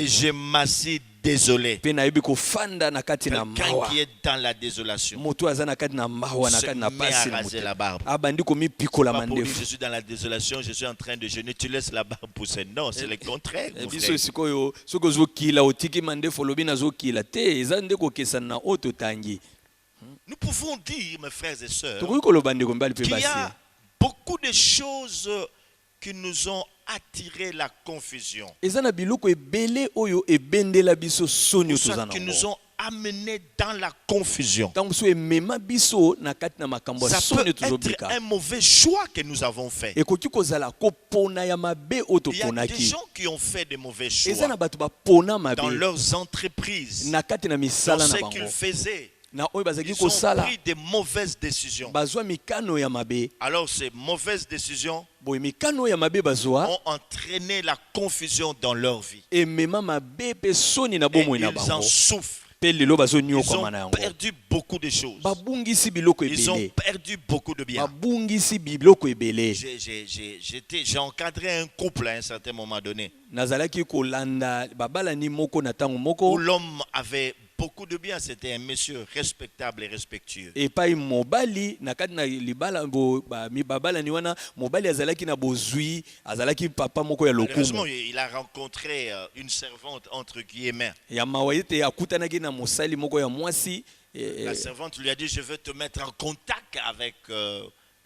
je m'assis désolé. Pe nayebi kofanda na kati na Quelqu'un mawa. qui est dans la désolation Moto aza na kati na mawa na se kati na met à pasi na raser moto. la barbe. Abandi komipikola Pas pour dire mandefu. je suis dans la désolation, je suis en train de jeûner, tu laisses la barbe pousser. Non, c'est le contraire. Mon Biso frère. sikoyo soko ozokila otiki mandefu olobi nazokila te eza nde kokesana na oyo totangi. Nous pouvons dire, mes frères et sœurs, Tokoki koloba ndeko mibali mpe qu'il y basi. a beaucoup de choses qui nous ont attiré la confusion. Eza na biloko ebele oyo ebendela biso soni Ou soit toza qui nango. nous ont amenés dans la confusion. Ntango so emema biso na kati na makambo ya Ça peut soni être tozobika. un mauvais choix que nous avons fait. Ekoki kozala kopona ya mabe oyo Il y a des toponaki. gens qui ont fait des mauvais Eza na choix bato bapona dans mabe leurs entreprises, na kati na dans misala na ce qu'ils bango. faisaient. Na oyo bazalaki Ils ont kosala pris des mauvaises décisions. bazwa mikano ya mabe. Alors ces mauvaises décisions Boye mikano ya mabe bazwa ont entraîné la confusion dans leur vie. emema mabe pe soni na Et bomoi na ils en bango. souffrent. Pe lelo Ils bazonyokama ont na yango. perdu beaucoup de choses. Babungisi biloko Ils ont ebele. perdu beaucoup de biens. Babungisi biloko ebele. J'ai encadré un couple à un certain moment donné Nazalaki kolanda babalani moko na tango où moko. l'homme avait beaucoup de biens. C'était un monsieur respectable et respectueux. Epai mobali na kati na libala bo babalani wana mobali azalaki na bozwi azalaki papa moko ya Malheureusement, lokumu. il a rencontré une servante entre guillemets. Ya mawa ete akutanaki na mosali moko ya mwasi. La servante lui a dit, je veux te mettre en contact avec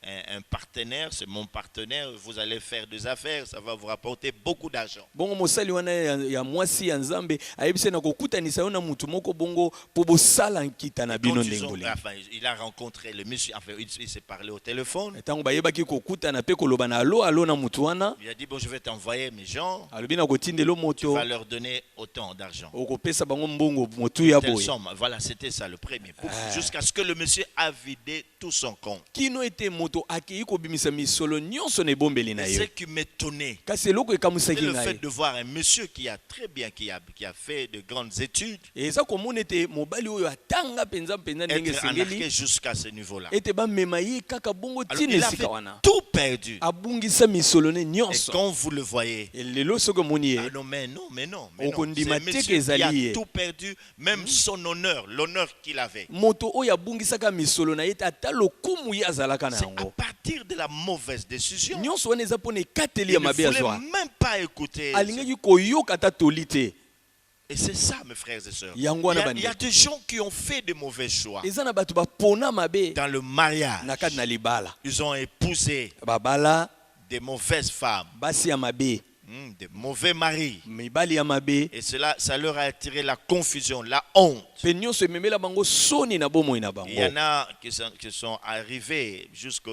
un partenaire, c'est mon partenaire, vous allez faire des affaires, ça va vous rapporter beaucoup d'argent. Bongo mosali wana ya mwasi ya Nzambe ayebise na kokutanisa yo na mutu moko bongo po bosala nkita na bino ndengoli. Enfin, il a rencontré le monsieur, enfin, il s'est parlé au téléphone. Tango bayebaki kokutana pe koloba na alo na mutu wana. Il a dit, bon, je vais t'envoyer mes gens, Alobi na kotindelo tu moto vas leur donner autant d'argent. okopesa bango mbongo motu ya Telle boye. somme. Voilà, c'était ça le premier. Jusqu'à ce que le monsieur a vidé tout son compte. Kino ete moto akei kobimisa misolo nyonso na ebombeli na Et yo. ce qui m'étonnait, Kasi eloko c'est ekamusaki le ngai. fait de voir un monsieur qui a très bien, qui a fait de grandes études, Eza komona ete mobali oyo atanga penza ndenge être sengeli anarqué jusqu'à ce niveau-là. ete bamema ye kaka bongo Alors, tina il esika avait wana. tout perdu. Abungisa misolo ne Et nyonso. quand vous le voyez, Lelo soko moni ah ye. non, mais non, mais non. Okondima C'est te monsieur qui a kezali ye. tout perdu, même son honneur, l'honneur qu'il avait. Moto oyo abungisaka misolo na ye ete ata lokumu ye azalaka na C'est à yango. partir de la mauvaise décision. Nyonso wana eza mpona ekateli Il ya ne mabe voulait azwa. même pas écouter. Alingaki koyoka ata toli te. Et c'est ça, mes frères et sœurs. Yango wana Il y a bande. des gens qui ont fait de mauvais choix. Eza na bato bapona mabe Dans le mariage, na kati na libala. ils ont épousé Babala des mauvaises femmes, basi ya mabe, des mauvais maris. mibali ya mabe. Et cela, ça leur a attiré la confusion, la honte. Pe nyonso ememela bango soni na bomoi na bango. Il y en a qui sont arrivés jusqu'à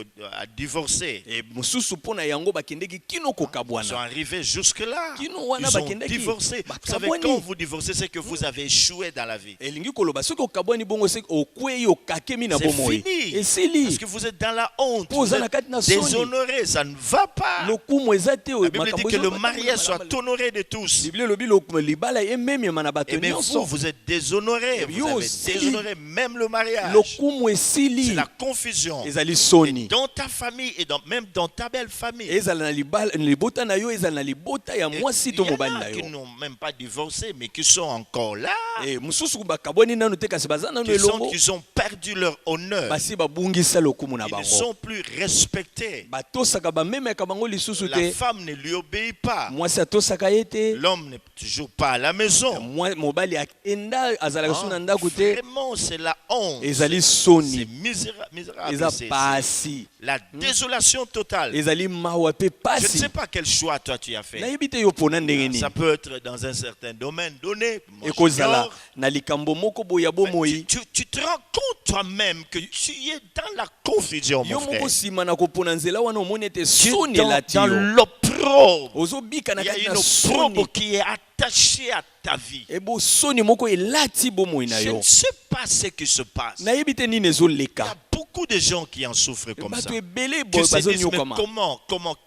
divorcer. E mosusu mpona yango bakendeki kino Ils sont kokabwana. arrivés jusque-là. Kino wana Ils ont bakendeki divorcé. Vous savez, bakabwani. quand vous divorcez, c'est que vous avez échoué dans la vie. Elingi koloba soki okabwani bongo se okwei okakemi na C'est bomoi. fini. Esili. Parce que vous êtes dans la honte. Po Vous oza na êtes kati na soni. déshonoré. Ça ne va pas. Lokumu eza te La oyo Bible dit que le mariage soit honoré de tous. Biblia elobi libala ememema na bato Et même vous, nyonso. vous êtes déshonoré. Vous Yo, avez si. déshonoré même le mariage. Lokumu C'est esili. la confusion. Ezali soni. Dans ta famille et même dans ta belle famille. Ezala na libota na yo ezala na libota ya Et mwasi il to y en mobali a na qui yo. n'ont même pas divorcé, mais qui sont encore là. Eh mususu bakabwani nanu te kasi baza nanu elongo. Qui ont perdu leur honneur. Basi babungisa lokumu na Ils ne bango. sont plus respectés. Batosaka bamemeka bango lisusu La te. femme ne lui obéit pas. Mwasi atosaka ye te. L'homme n'est toujours pas à la maison. Mobali akenda azalaka so na ndako te. Vraiment, c'est la honte. Ezali C'est soni. misérable. Eza C'est pasi. la désolation totale. Ezali mawa pe Je ne pasi. sais pas quel choix toi tu as fait. Nayebi te yo pona ndenge nini. Ça peut être dans un certain domaine donné. Moi, Ekozala j'ignore. na likambo moko boya Mais bomoi. tu te rends compte toi-même que tu es dans la confusion, Yo mon frère. moko sima na kopona nzela wana omoni ete Tu es soni dans elati dans yo. l'opprobre. Ozobika na Il y a kati une na opprobre soni. qui est attachée à ta vie. Ebo soni moko elati bomoi na Je yo. ne sais pas ce qui se passe. Il Nayebi te nini y a ezoleka. beaucoup de gens qui en souffrent comme ça. Bato ebele Qui se disent, mais bazonyokama.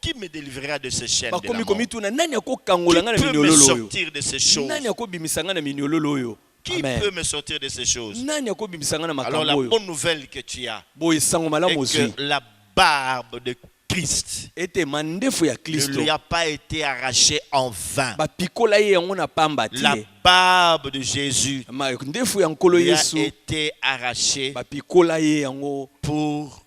qui me délivrera de ces chaînes de la Bakomi mort? komituna nani akokangola nga na Qui peut me minyololo oyo? sortir de ces choses? Nani akobimisa nga na minyololo oyo? Qui Amen. peut me sortir de ces choses? Nani akobimisa nga na Alors la makambo oyo? bonne nouvelle que tu as Boye sango malamu est ozwi. que la barbe de Christ ete mandefu ya ne Kristo lui a pas été arrachée en vain. bapikola ye yango na pamba La te barbe de Jésus ndefu ya nkolo lui a Yesu été arrachée bapikola ye yango pour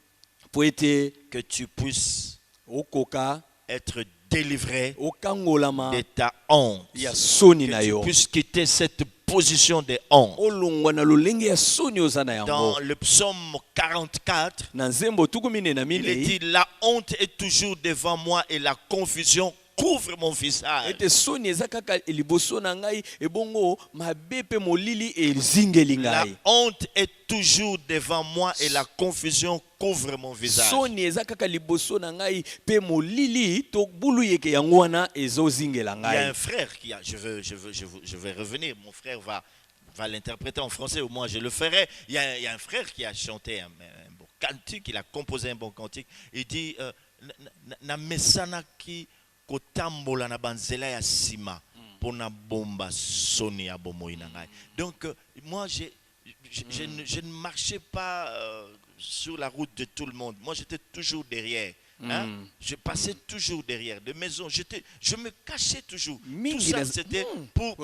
po ete que tu puisses okoka être délivré okangolama de ta honte. ya soni na Que tu yo puisses quitter cette position de honte. olongwa na lolenge ya soni oza na yango. Dans le psaume 44, Na nzembo tuku mine na il est minei dit, la honte est toujours devant moi et la confusion couvre mon visage. ete soni eza kaka liboso na ngai ebongo mabe mpe molili ezingeli La ngai. honte est toujours devant moi et la confusion couvre mon visage. Soni eza kaka liboso na ngai mpe molili to bulu yeke yango wana ezozingela Il y a un ngai. frère qui a, je vais revenir, mon frère va l'interpréter en français, ou moi je le ferai. Il y a un frère qui a chanté un bon cantique, il a composé un bon cantique. Il dit, na mesana ki kotambola na banzela ya sima pona bomba soni ya bomoi na ngai. Donc moi je ne marchais pas sur la route de tout le monde. Moi j'étais toujours derrière. Hein? Je passais toujours derrière de maison. Je me cachais toujours. Tout ça, c'était pour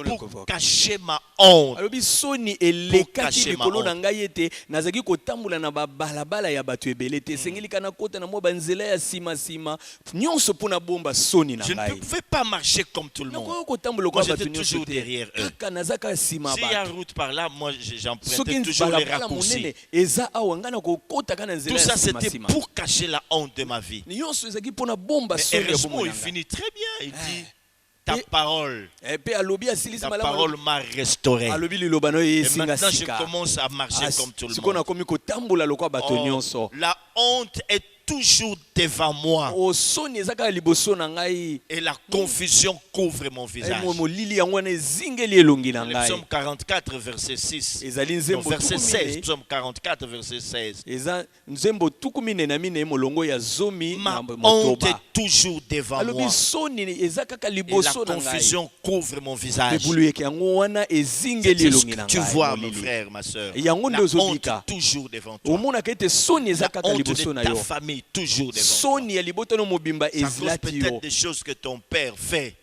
cacher ma honte. Alobi soni cacher elekaki ma likolo na honte. ngai ete nazaki kotambola na babalabala ya bato ebele te esengeli kana kota na mwa banzela ya sima nyonso mpona bomba soni na Je ne ngai. pouvais pas marcher comme tout le monde. nakoki kotambola Moi, kwa bato j'étais nyonso toujours te derrière eux. kaka nazaka nsima S'il y a bato route par là, moi j'empruntais soki toujours les balabala raccourcis. monene eza awa ngai nakokotaka na Tout nzela ça ya c'était simasima pour cacher la honte de ma vie. nyonso ezalaki mpona bomba Mais soni ya heureusement, bomoi il na ngai. finit très bien. Il dit, ta Et- parole, mpe alobi asilisi ta malamu parole m'a restauré. alobi liloba no Et esinga maintenant, je sika commence à marcher comme tout le sikoyo monde. nakomi kotambola lokwa bato Oh, nyonso la honte est toujours devant moi osoni eza kaka liboso na ngai et la confusion couvre mon visage. molili yango wana ezingeli elongi na Le ngai. psaume 44, verset 6. ezali Non, nzembo verset tuku 16. mine Psaume 44, verset 16. eza nzembo tuku mine na mine molongo ya zomi Ma na honte motoba est toujours devant alobi moi soni eza kaka et la liboso na ngai confusion couvre mon visage. ebulu yeke yango wana ezingeli C'est ce elongi que na tu ngai vois, mon molili. frère, ma soeur. Yango La nde honte ozobika. toujours devant toi. omonaka ete soni eza La kaka honte liboso de na ta yo famille toujours devant toi. soni ya libotono mobimba Ça cause ezilati yo peut-être des choses que ton père fait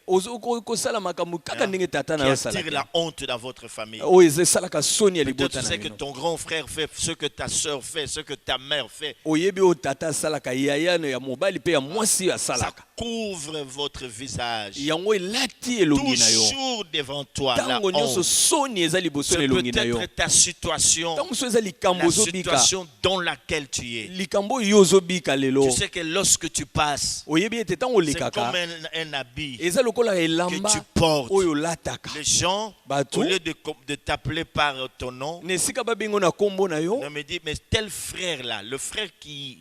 kosala makambo kaka ndenge tata na qui yo attire asalaka la honte dans votre famille. oyo esalaka soni ya Peut-être libota tu na sais que bino ton grand frère fait ce que ta soeur fait, ce que ta mère fait. oyebi oyo tata asalaka yayano ya mobali mpe ya mwasi oyo Ça asalaka couvre votre visage. yango elati elongi na yo Toujours devant toi, la ntango nyonso honte. soni eza liboso na C'est elongi na yo peut-être ta situation, ntango mosusu eza likambo la ozobika situation dans laquelle tu es. likambo oyo yo ozobika lelo Tu sais que lorsque tu passes, oyebi ete ntango c'est olekaka comme un habit eza lokola que elamba tu portes. oyo olataka Les gens, Batou. au lieu de t'appeler par ton nom, na esika babengo na nkombo na yo on me dit, mais tel frère-là, le frère qui...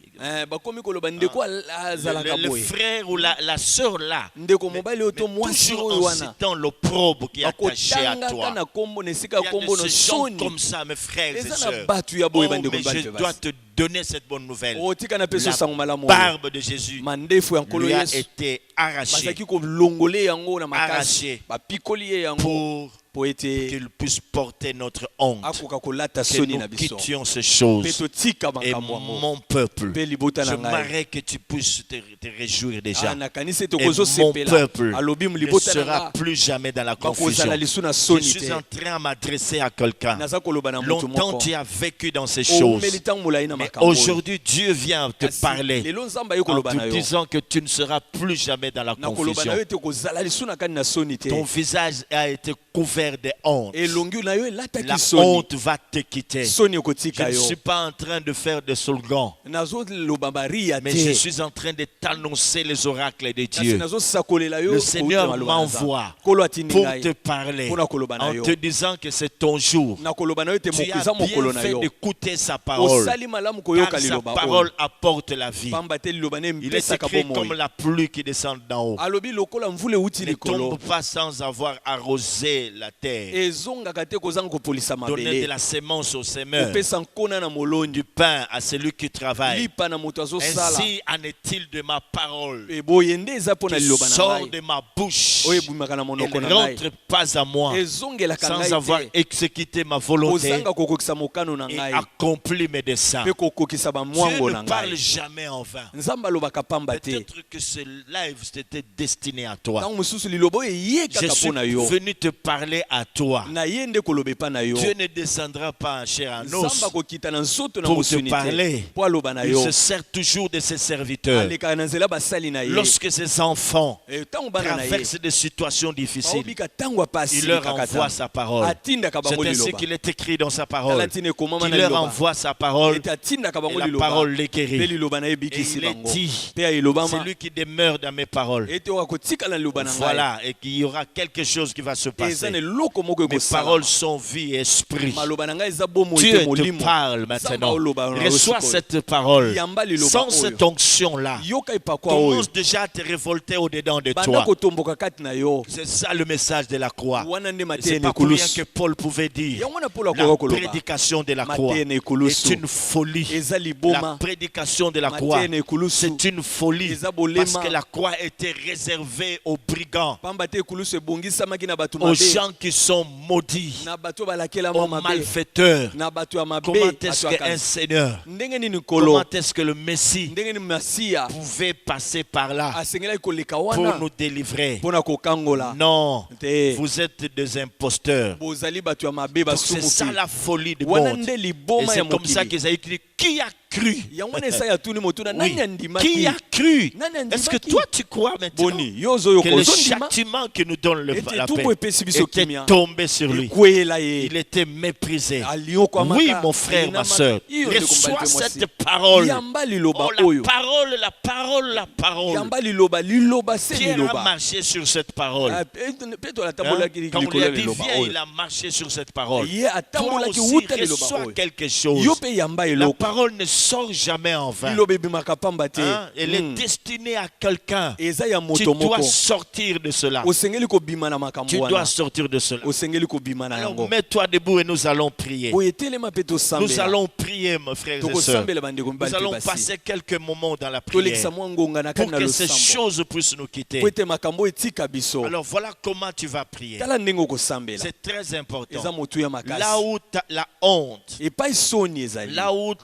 bakomi koloba ndeko azalaka Le boye frère ou la soeur-là, ndeko mobali oyo to mais mwasi toujours oyo en wana citant l'opprobre qui est attaché à bakotangaka toi. na nkombo na esika Il ya y a nkombo de na ces gens soni comme ça, mes frères et eza na sœurs. bato ya boye Oh, bandeko mais je mibali dois te donner cette bonne nouvelle. otika na peso La sango malamu oyo barbe de Jésus mandefu ya nkolo lui a yesu été arrachée bazalaki kolongole yango na makasi Arraché. bapikoli ye yango pour po ete qu'il puisse porter notre honte. akoka kolata Que soni na nous biso quittions ces mpe choses. totika Et makambo yango mon peuple, mpe libota na ngai j'aimerais que tu puisses te réjouir déjà. nakanisi ete Et mon okozosepela peuple alobi ne libota na sera nga plus jamais dans la confusion. bakozala lisu na Je soni suis te en train de m'adresser à quelqu'un. naza koloba na motu Longtemps moko tu as vécu dans ces choses. omeli ntango molai na Mais makambo oyo. aujourd'hui, Dieu vient te Kasi parler lelo nzambe aye en koloba na te yo disant que tu ne seras plus jamais dans la na koloba na confusion. yo ete kozala lisu na kani na soni te Ton visage a été couvert de honte. elongi na yo La elataki soni honte va te quitter. soni Je ekotika ne yo suis pas en train de faire des slogans, nazoloba baria mais je te suis en train de t'annoncer les oracles de kasi Dieu. nazosakolela yo Le kouta Seigneur maloba na Nzambe. m'envoie kolo atindi pour ngai te parler mpona koloba na en yo te disant que c'est ton jour. na koloba na yo ete Tu moko as eza mokolo bien na fait yo d'écouter sa parole, osali malamu car koyoka sa liloba parole oyo apporte la vie. pamba te liloba ne Il est mpesaka écrit comme bomoi la pluie qui descend d'en haut. alobi lokola mvula euti Ne likolo tombe pas sans avoir arrosé la la terre. ezongaka te kozanga kopolisa Donner de mabele la sémence au semeur, kopesa nkona na molongi du pain à celui qui travaille. lipa na moto azosala Ainsi en est-il de ma parole boye nde eza mpo na qui liloba na sort ngai de ma bouche. oyo ebimaka na Elle monoko ne na ngai rentre pas à moi ezongelaka sans avoir ngai te exécuté ma volonté kozanga kokokisa mokano na et ngai accompli mes desseins. mpe kokokisa Dieu bamwango na ne parle ngai jamais en vain. nzambe alobaka pamba te Peut-être que ce live c'était destiné à toi. ntango mosusu liloba oyo eye Je kaka suis mpo na yo venu te parler à toi. na ye nde koloba epa na yo Dieu ne descendra pas en chair en os nzambe akokita na nzoto na pour te mosuni te parler. mpo aloba na Il yo se sert toujours de ses serviteurs. alekaka na nzela basali na ye Lorsque ses enfants ntango bana na ye traversent des situations difficiles, baobika ntango apasi il leur kaka envoie ta sa parole. atindaka C'est bango ainsi liloba qu'il est écrit dans sa parole. tala ntina ekomama Il na leur liloba envoie sa parole ete atindaka et bango la liloba parole les mpe guérit. liloba na ye Et ebikisi il est bango dit, mpe elobama celui qui demeure dans mes paroles, ete oyo akotikala na liloba na ngai voilà, et qu'il y aura quelque chose qui va se eza passer. na eloko moko Mes ekosala paroles sont vie et esprit. maloba na ngai eza bomoi Dieu te te molimo parle Nzambe maintenant. oloba na yo Reçois sikoyo. cette parole. Yamba liloba Sans oyo. cette onction-là, yoka epakwa oyo commence déjà à te révolter au-dedans de banda toi. kotomboka kati na yo C'est ça le message de la croix. wana nde C'est mateya na pas pour rien ekulusu que Paul pouvait dire yango wana polo la akoka koloba prédication de la croix mateya na est ekulusu une folie. eza La liboma prédication de la croix, mateya na ekulusu c'est une folie. eza Parce bolema que la croix était réservée aux brigands, pamba te ekulusu ebongisamaki na bato aux mabe gens qui sont maudits, na bato balakelama aux mabe malfaiteurs. na bato ya mabe Comment est-ce bato ya qu'un kasi. Seigneur, ndenge nini nkolo comment est-ce que le Messie ndenge nini masiya pouvait passer par là asengelaki koleka pour wana nous délivrer? mpo na kokangola Non, te vous êtes des imposteurs. bozali bato ya mabe Donc c'est ça basumuki la folie du wana monde. nde Et liboma ya c'est comme ça mokili qu'ils ont écrit, qui a cru? yango wana esa ya tuni motuna Oui. nani Qui andimaki a cru? Nani andimaki? Est-ce que toi tu crois maintenant boni yo ozo que le yokozondima châtiment qui nous donne la ete paix tumbu epesi biso était kimia tombé sur lui? ekweyela ye Il était méprisé. aliokwamaka Oui, mon frère, ma soeur, reçois cette parole. yamba liloba Oh, oyo la parole, la parole, la parole. yamba liloba se Pierre a liloba marché sur cette parole. peto Hein? atambolaki Quand on lui likolo a ya dit liloba viens, oyo il a marché sur cette parole. ye Toi atambolaki aussi, wuta liloba reçois oyo quelque chose. yo mpe yamba La eloko parole ne sort jamais en vain. liloba ebimaka pamba te Hein? Elle est destinée à quelqu'un. eza ya Tu moto dois moko sortir de cela. osengeli kobima na Tu makambo dois wana sortir de cela. osengeli kobima na Alors yango mets-toi debout et nous allons prier. boye telema mpe Nous tosambela allons prier, mes frères et sœurs. tokosambela bandeko Nous mibali allons mpe basi passer quelques moments dans la tolekisa prière mwa ngonga na pour kati na que ces losambo choses puissent nous quitter. po ete makambo etika biso Alors voilà comment tu vas prier. tala ndenge okosambela C'est très eza important. motu ya Là makasi où la honte, epai soni ezali là où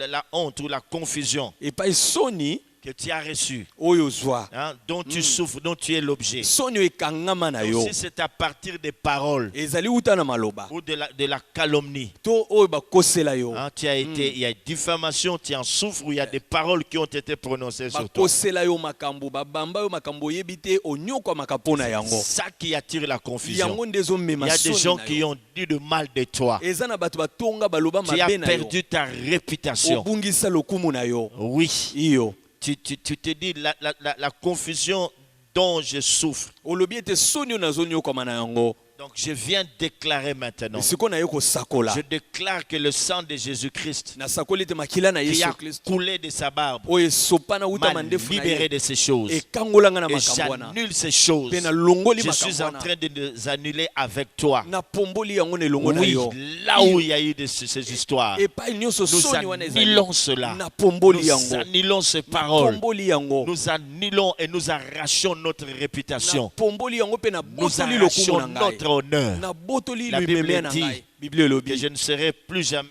la honte ou la confusion epai soni que tu as reçue, oyo ozwa hein, dont tu souffres, dont tu es l'objet. soni oyo ekangama na yo Si c'est à partir des paroles ezali wuta na maloba ou de la calomnie, to oyo bakosela yo hein, tu as été, il y a diffamation, tu en souffres, ou il y a des paroles qui ont été prononcées sur toi. bakosela yo makambo babamba yo makambo oyebi te onyokwamaka mpo na yango C'est ça qui attire la confusion. yango nde Il ezomema y a des soni gens na qui yo ont dit de mal de toi. eza na bato batonga baloba Tu as mabe na yo perdu ta réputation. obungisa lokumu na yo Oui, iyo tu te dis la confusion dont je souffre. olobi ete soni oyo nazonyokwama na yango Donc je viens déclarer maintenant. siko na ye kosakola Je déclare que le sang de Jésus-Christ nasakoli ete makila na qui yesu a kristo coulé de sa barbe oyo esopana wuta m'a mandefu na libéré ye de ces choses. ekangolanga na Et makambo wana j'annule ces choses. mpe nalongoli Je suis makambo en wana train de les annuler avec toi. napomboli yango na elongo na Oui, yo là où il y a eu ces histoires, epai nyonso nous soni wana ezali annulons cela. napomboli Nous yango annulons ces paroles. napomboli yango Nous annulons et nous arrachons notre réputation. napomboli yango mpe Nous nabotoli lokumu arrachons na ngai notre honneur. nabotoli La Bible limemea na dit ngai biblia Que elobi je ne serai plus jamais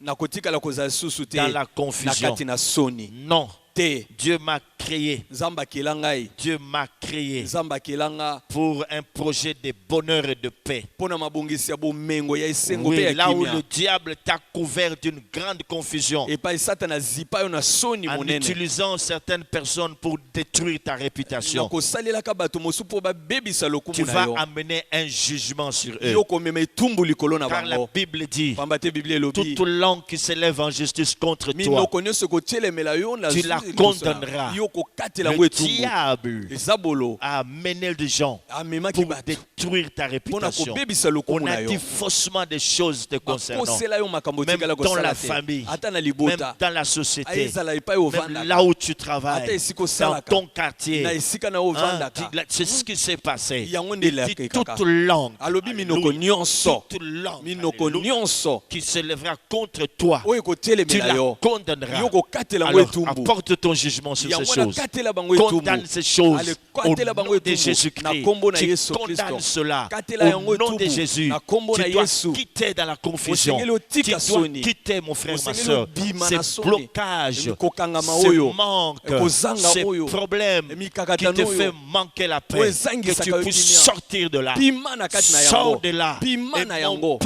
nakotikala kozala susu te dans la na confusion. kati na soni Non, te Dieu m'a créé. nzambe akela ngai Dieu m'a créé nzambe akela nga pour un projet de bonheur et de paix. mpo na mabongisi ya bomengo ya esengo mpe Oui, ya là où kimia le diable t'a couvert d'une grande confusion epai satana azipa yo na soni en monene utilisant certaines personnes pour détruire ta réputation. nakosalelaka bato mosusu mpo babebisa Tu lokumu na vas yo amener un jugement sur eux. yo komema etumbu likolo na Car la bango Bible dit, pamba te biblia elobi toute langue qui s'élève en justice contre toi, minoko nyonso ekotielemela yo na tu la condamnera. Le diable ezabolo a amené des gens amemaki pour bato détruire ta mpona réputation. kobebisa On lokumu a na yo dit faussement des choses te concernant, bakosela yo makambo même etikala dans kosala la te famille, ata na même libota dans la société, ezala epai même ovandaka là où tu ata travailles, esika dans osalaka ton quartier. na esika na Hein, ovandaka c'est ce qui s'est passé. yango nde Il dit elaki toute kaka langue, alobi minoko alléluia, nyonso toute langue, minoko alléluia, nyonso qui se lèvera contre toi, oyo tu ekotelemela la yo condamneras. yo kokatela yango Alors etumbu apporte ton jugement sur ces yango choses. nakatela bango etumbu Condamne ces choses Ale au katela bango nom de etumbu na Jésus-Christ. kombo na Tu Yesu condamnes Kristo cela katela au yango nom de etumbu Jésus. na kombo na Tu dois Yesu quitter dans la confusion. osengeli Tu otika dois soni quitter, mon frère, ma osengeli soeur, obima ces na soni blocages, kokangama ces oyo manques, ekozanga ces oyo problèmes qui emikakatano te oyo fait manquer la paix. oyo Que ezangisaka tu yo puisses kimia sortir de là. pima na kati na Sors yango de là. pima Et na mon yango mpe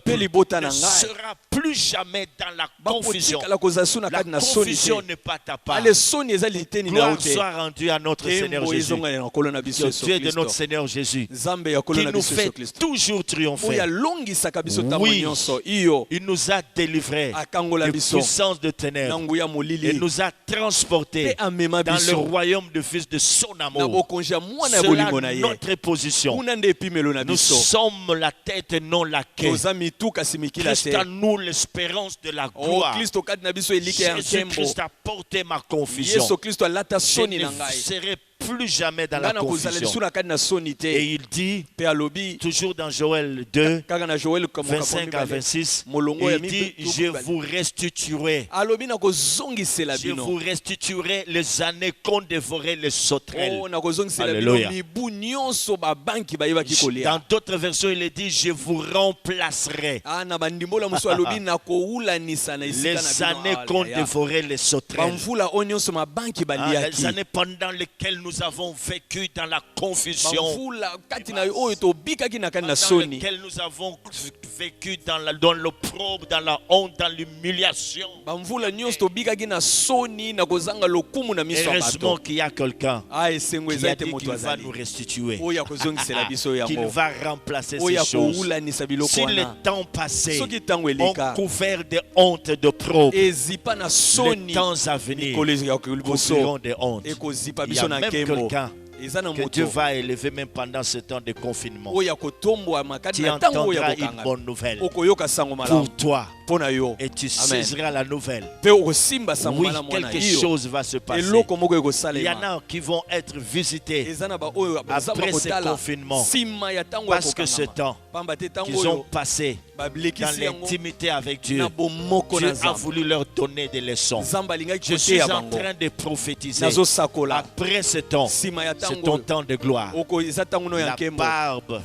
peuple libota ne na ngai sera plus jamais dans la confusion. bakotikala kozala su na La kati na soni confusion te n'est pas ta part. ale soni eza liteni na yo Gloire te soit rendue à notre Seigneur embo Jésus. ezongana na nkolo na biso Le yesu Dieu de notre kristo Seigneur Jésus, nzambe ya nkolo qui na nous biso fait yesu kristo toujours oyo triompher. alongisaka biso ntango Oui. nyonso iyo Il nous a délivrés akangola de biso puissance de na ténèbres. nguya Il molili nous a transportés mpe amema dans le biso royaume de Fils de son na amour. bokonzi ya mwana ya C'est bolingo na là ye notre position. kuna nde epimelo na Nous biso sommes la tête, non la queue. toza mitu kasi mikila Christ te en nous l'espérance de la o gloire. kristo kati na biso elike ya nkembo Jésus-Christ a porté ma confusion. yesu kristo alata Je soni ne na ngai serai plus jamais dans la ngai na kozala lisu confusion. na kati na soni Et te il dit, mpe alobi toujours dans Joël 2, kaka na joel 25 à 26, molongo ya il dit, je vous restituerai. alobi na kozongisela Je bino vous restituerai les années qu'ont dévoré les sauterelles. o na kozongisela bino Alléluia. mibu nyonso babanki bayebaki Dans kolia d'autres versions, il est dit, je vous remplacerai na bandimbola mosusu alobi na kowulanisa na esika les na années bino qu'ont Aleluya. dévoré les sauterelles. bamvula oyo nyonso mabanki Les baliaki années pendant lesquelles nous avons vécu dans la confusion, bamvula kati na oyo tobikaki na kati na dans soni lesquelles nous avons vécu dans l'opprobre, dans la honte, dans l'humiliation. bamvula nyonso tobikaki na soni na kozanga lokumu na miso ya Heureusement bato qu'il y a quelqu'un esengo qui eza a ete dit moto qu'il va azali nous restituer, oyo akozongisela biso qu'il yango va remplacer oyo ces choses. akowulanisa biloko Si les wana temps passés soki ntango ont eleka couvert de honte, d'opprobre, ezipa na les soni temps à venir mikolo ya liboso couvriront de honte. ekozipa Il y a biso na même nkembo quelqu'un eza na que Dieu moto va élever même pendant ce temps de confinement. oyo akotombwama kati Tu na ntango oyo entendras une akokanga bonne nouvelle okoyoka sango malamu pour toi mpo na yo et tu Amen. saisiras la nouvelle. mpe okosimba sango Oui, malamu wana quelque iyo chose va se passer. eloko moko Il y en ekosalema a qui vont être visités eza na baoyo baza après ce bakotala confinement nsima ya ntango parce que ce ya temps pamba te ntango qu'ils ont oyo passé dans babilekisi yango l'intimité avec Dieu, na bomoko Dieu na a nzambe voulu leur donner des leçons. nzambe alingaki Je suis koteya en bango train de prophétiser. nazosakola Après ce temps, nsima ya c'est ntango ton oyo temps de gloire. eza ntango no ya La nkembo barbe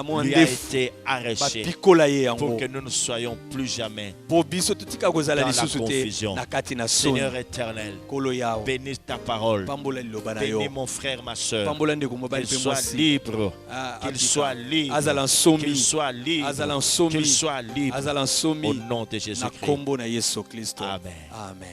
mwa lui a ndefu été arrachée bapikola ye pour yango que nous ne soyons plus jamais. po biso totika kozala dans la lisusu te confusion. na kati na soni Seigneur éternel, kolo yawo bénis ta parole. pambola liloba na yo Bénis mon frère, ma soeur. pambola ndeko mobali Qu'il mpe soit mwasi libre. Qu'il abika. soit libre. azala Qu'il nsomi soit libre. azala nsomi Qu'il soit libre. azala Au nsomi nom de na Jésus-Christ. kombo na yesu kristo Amen. amen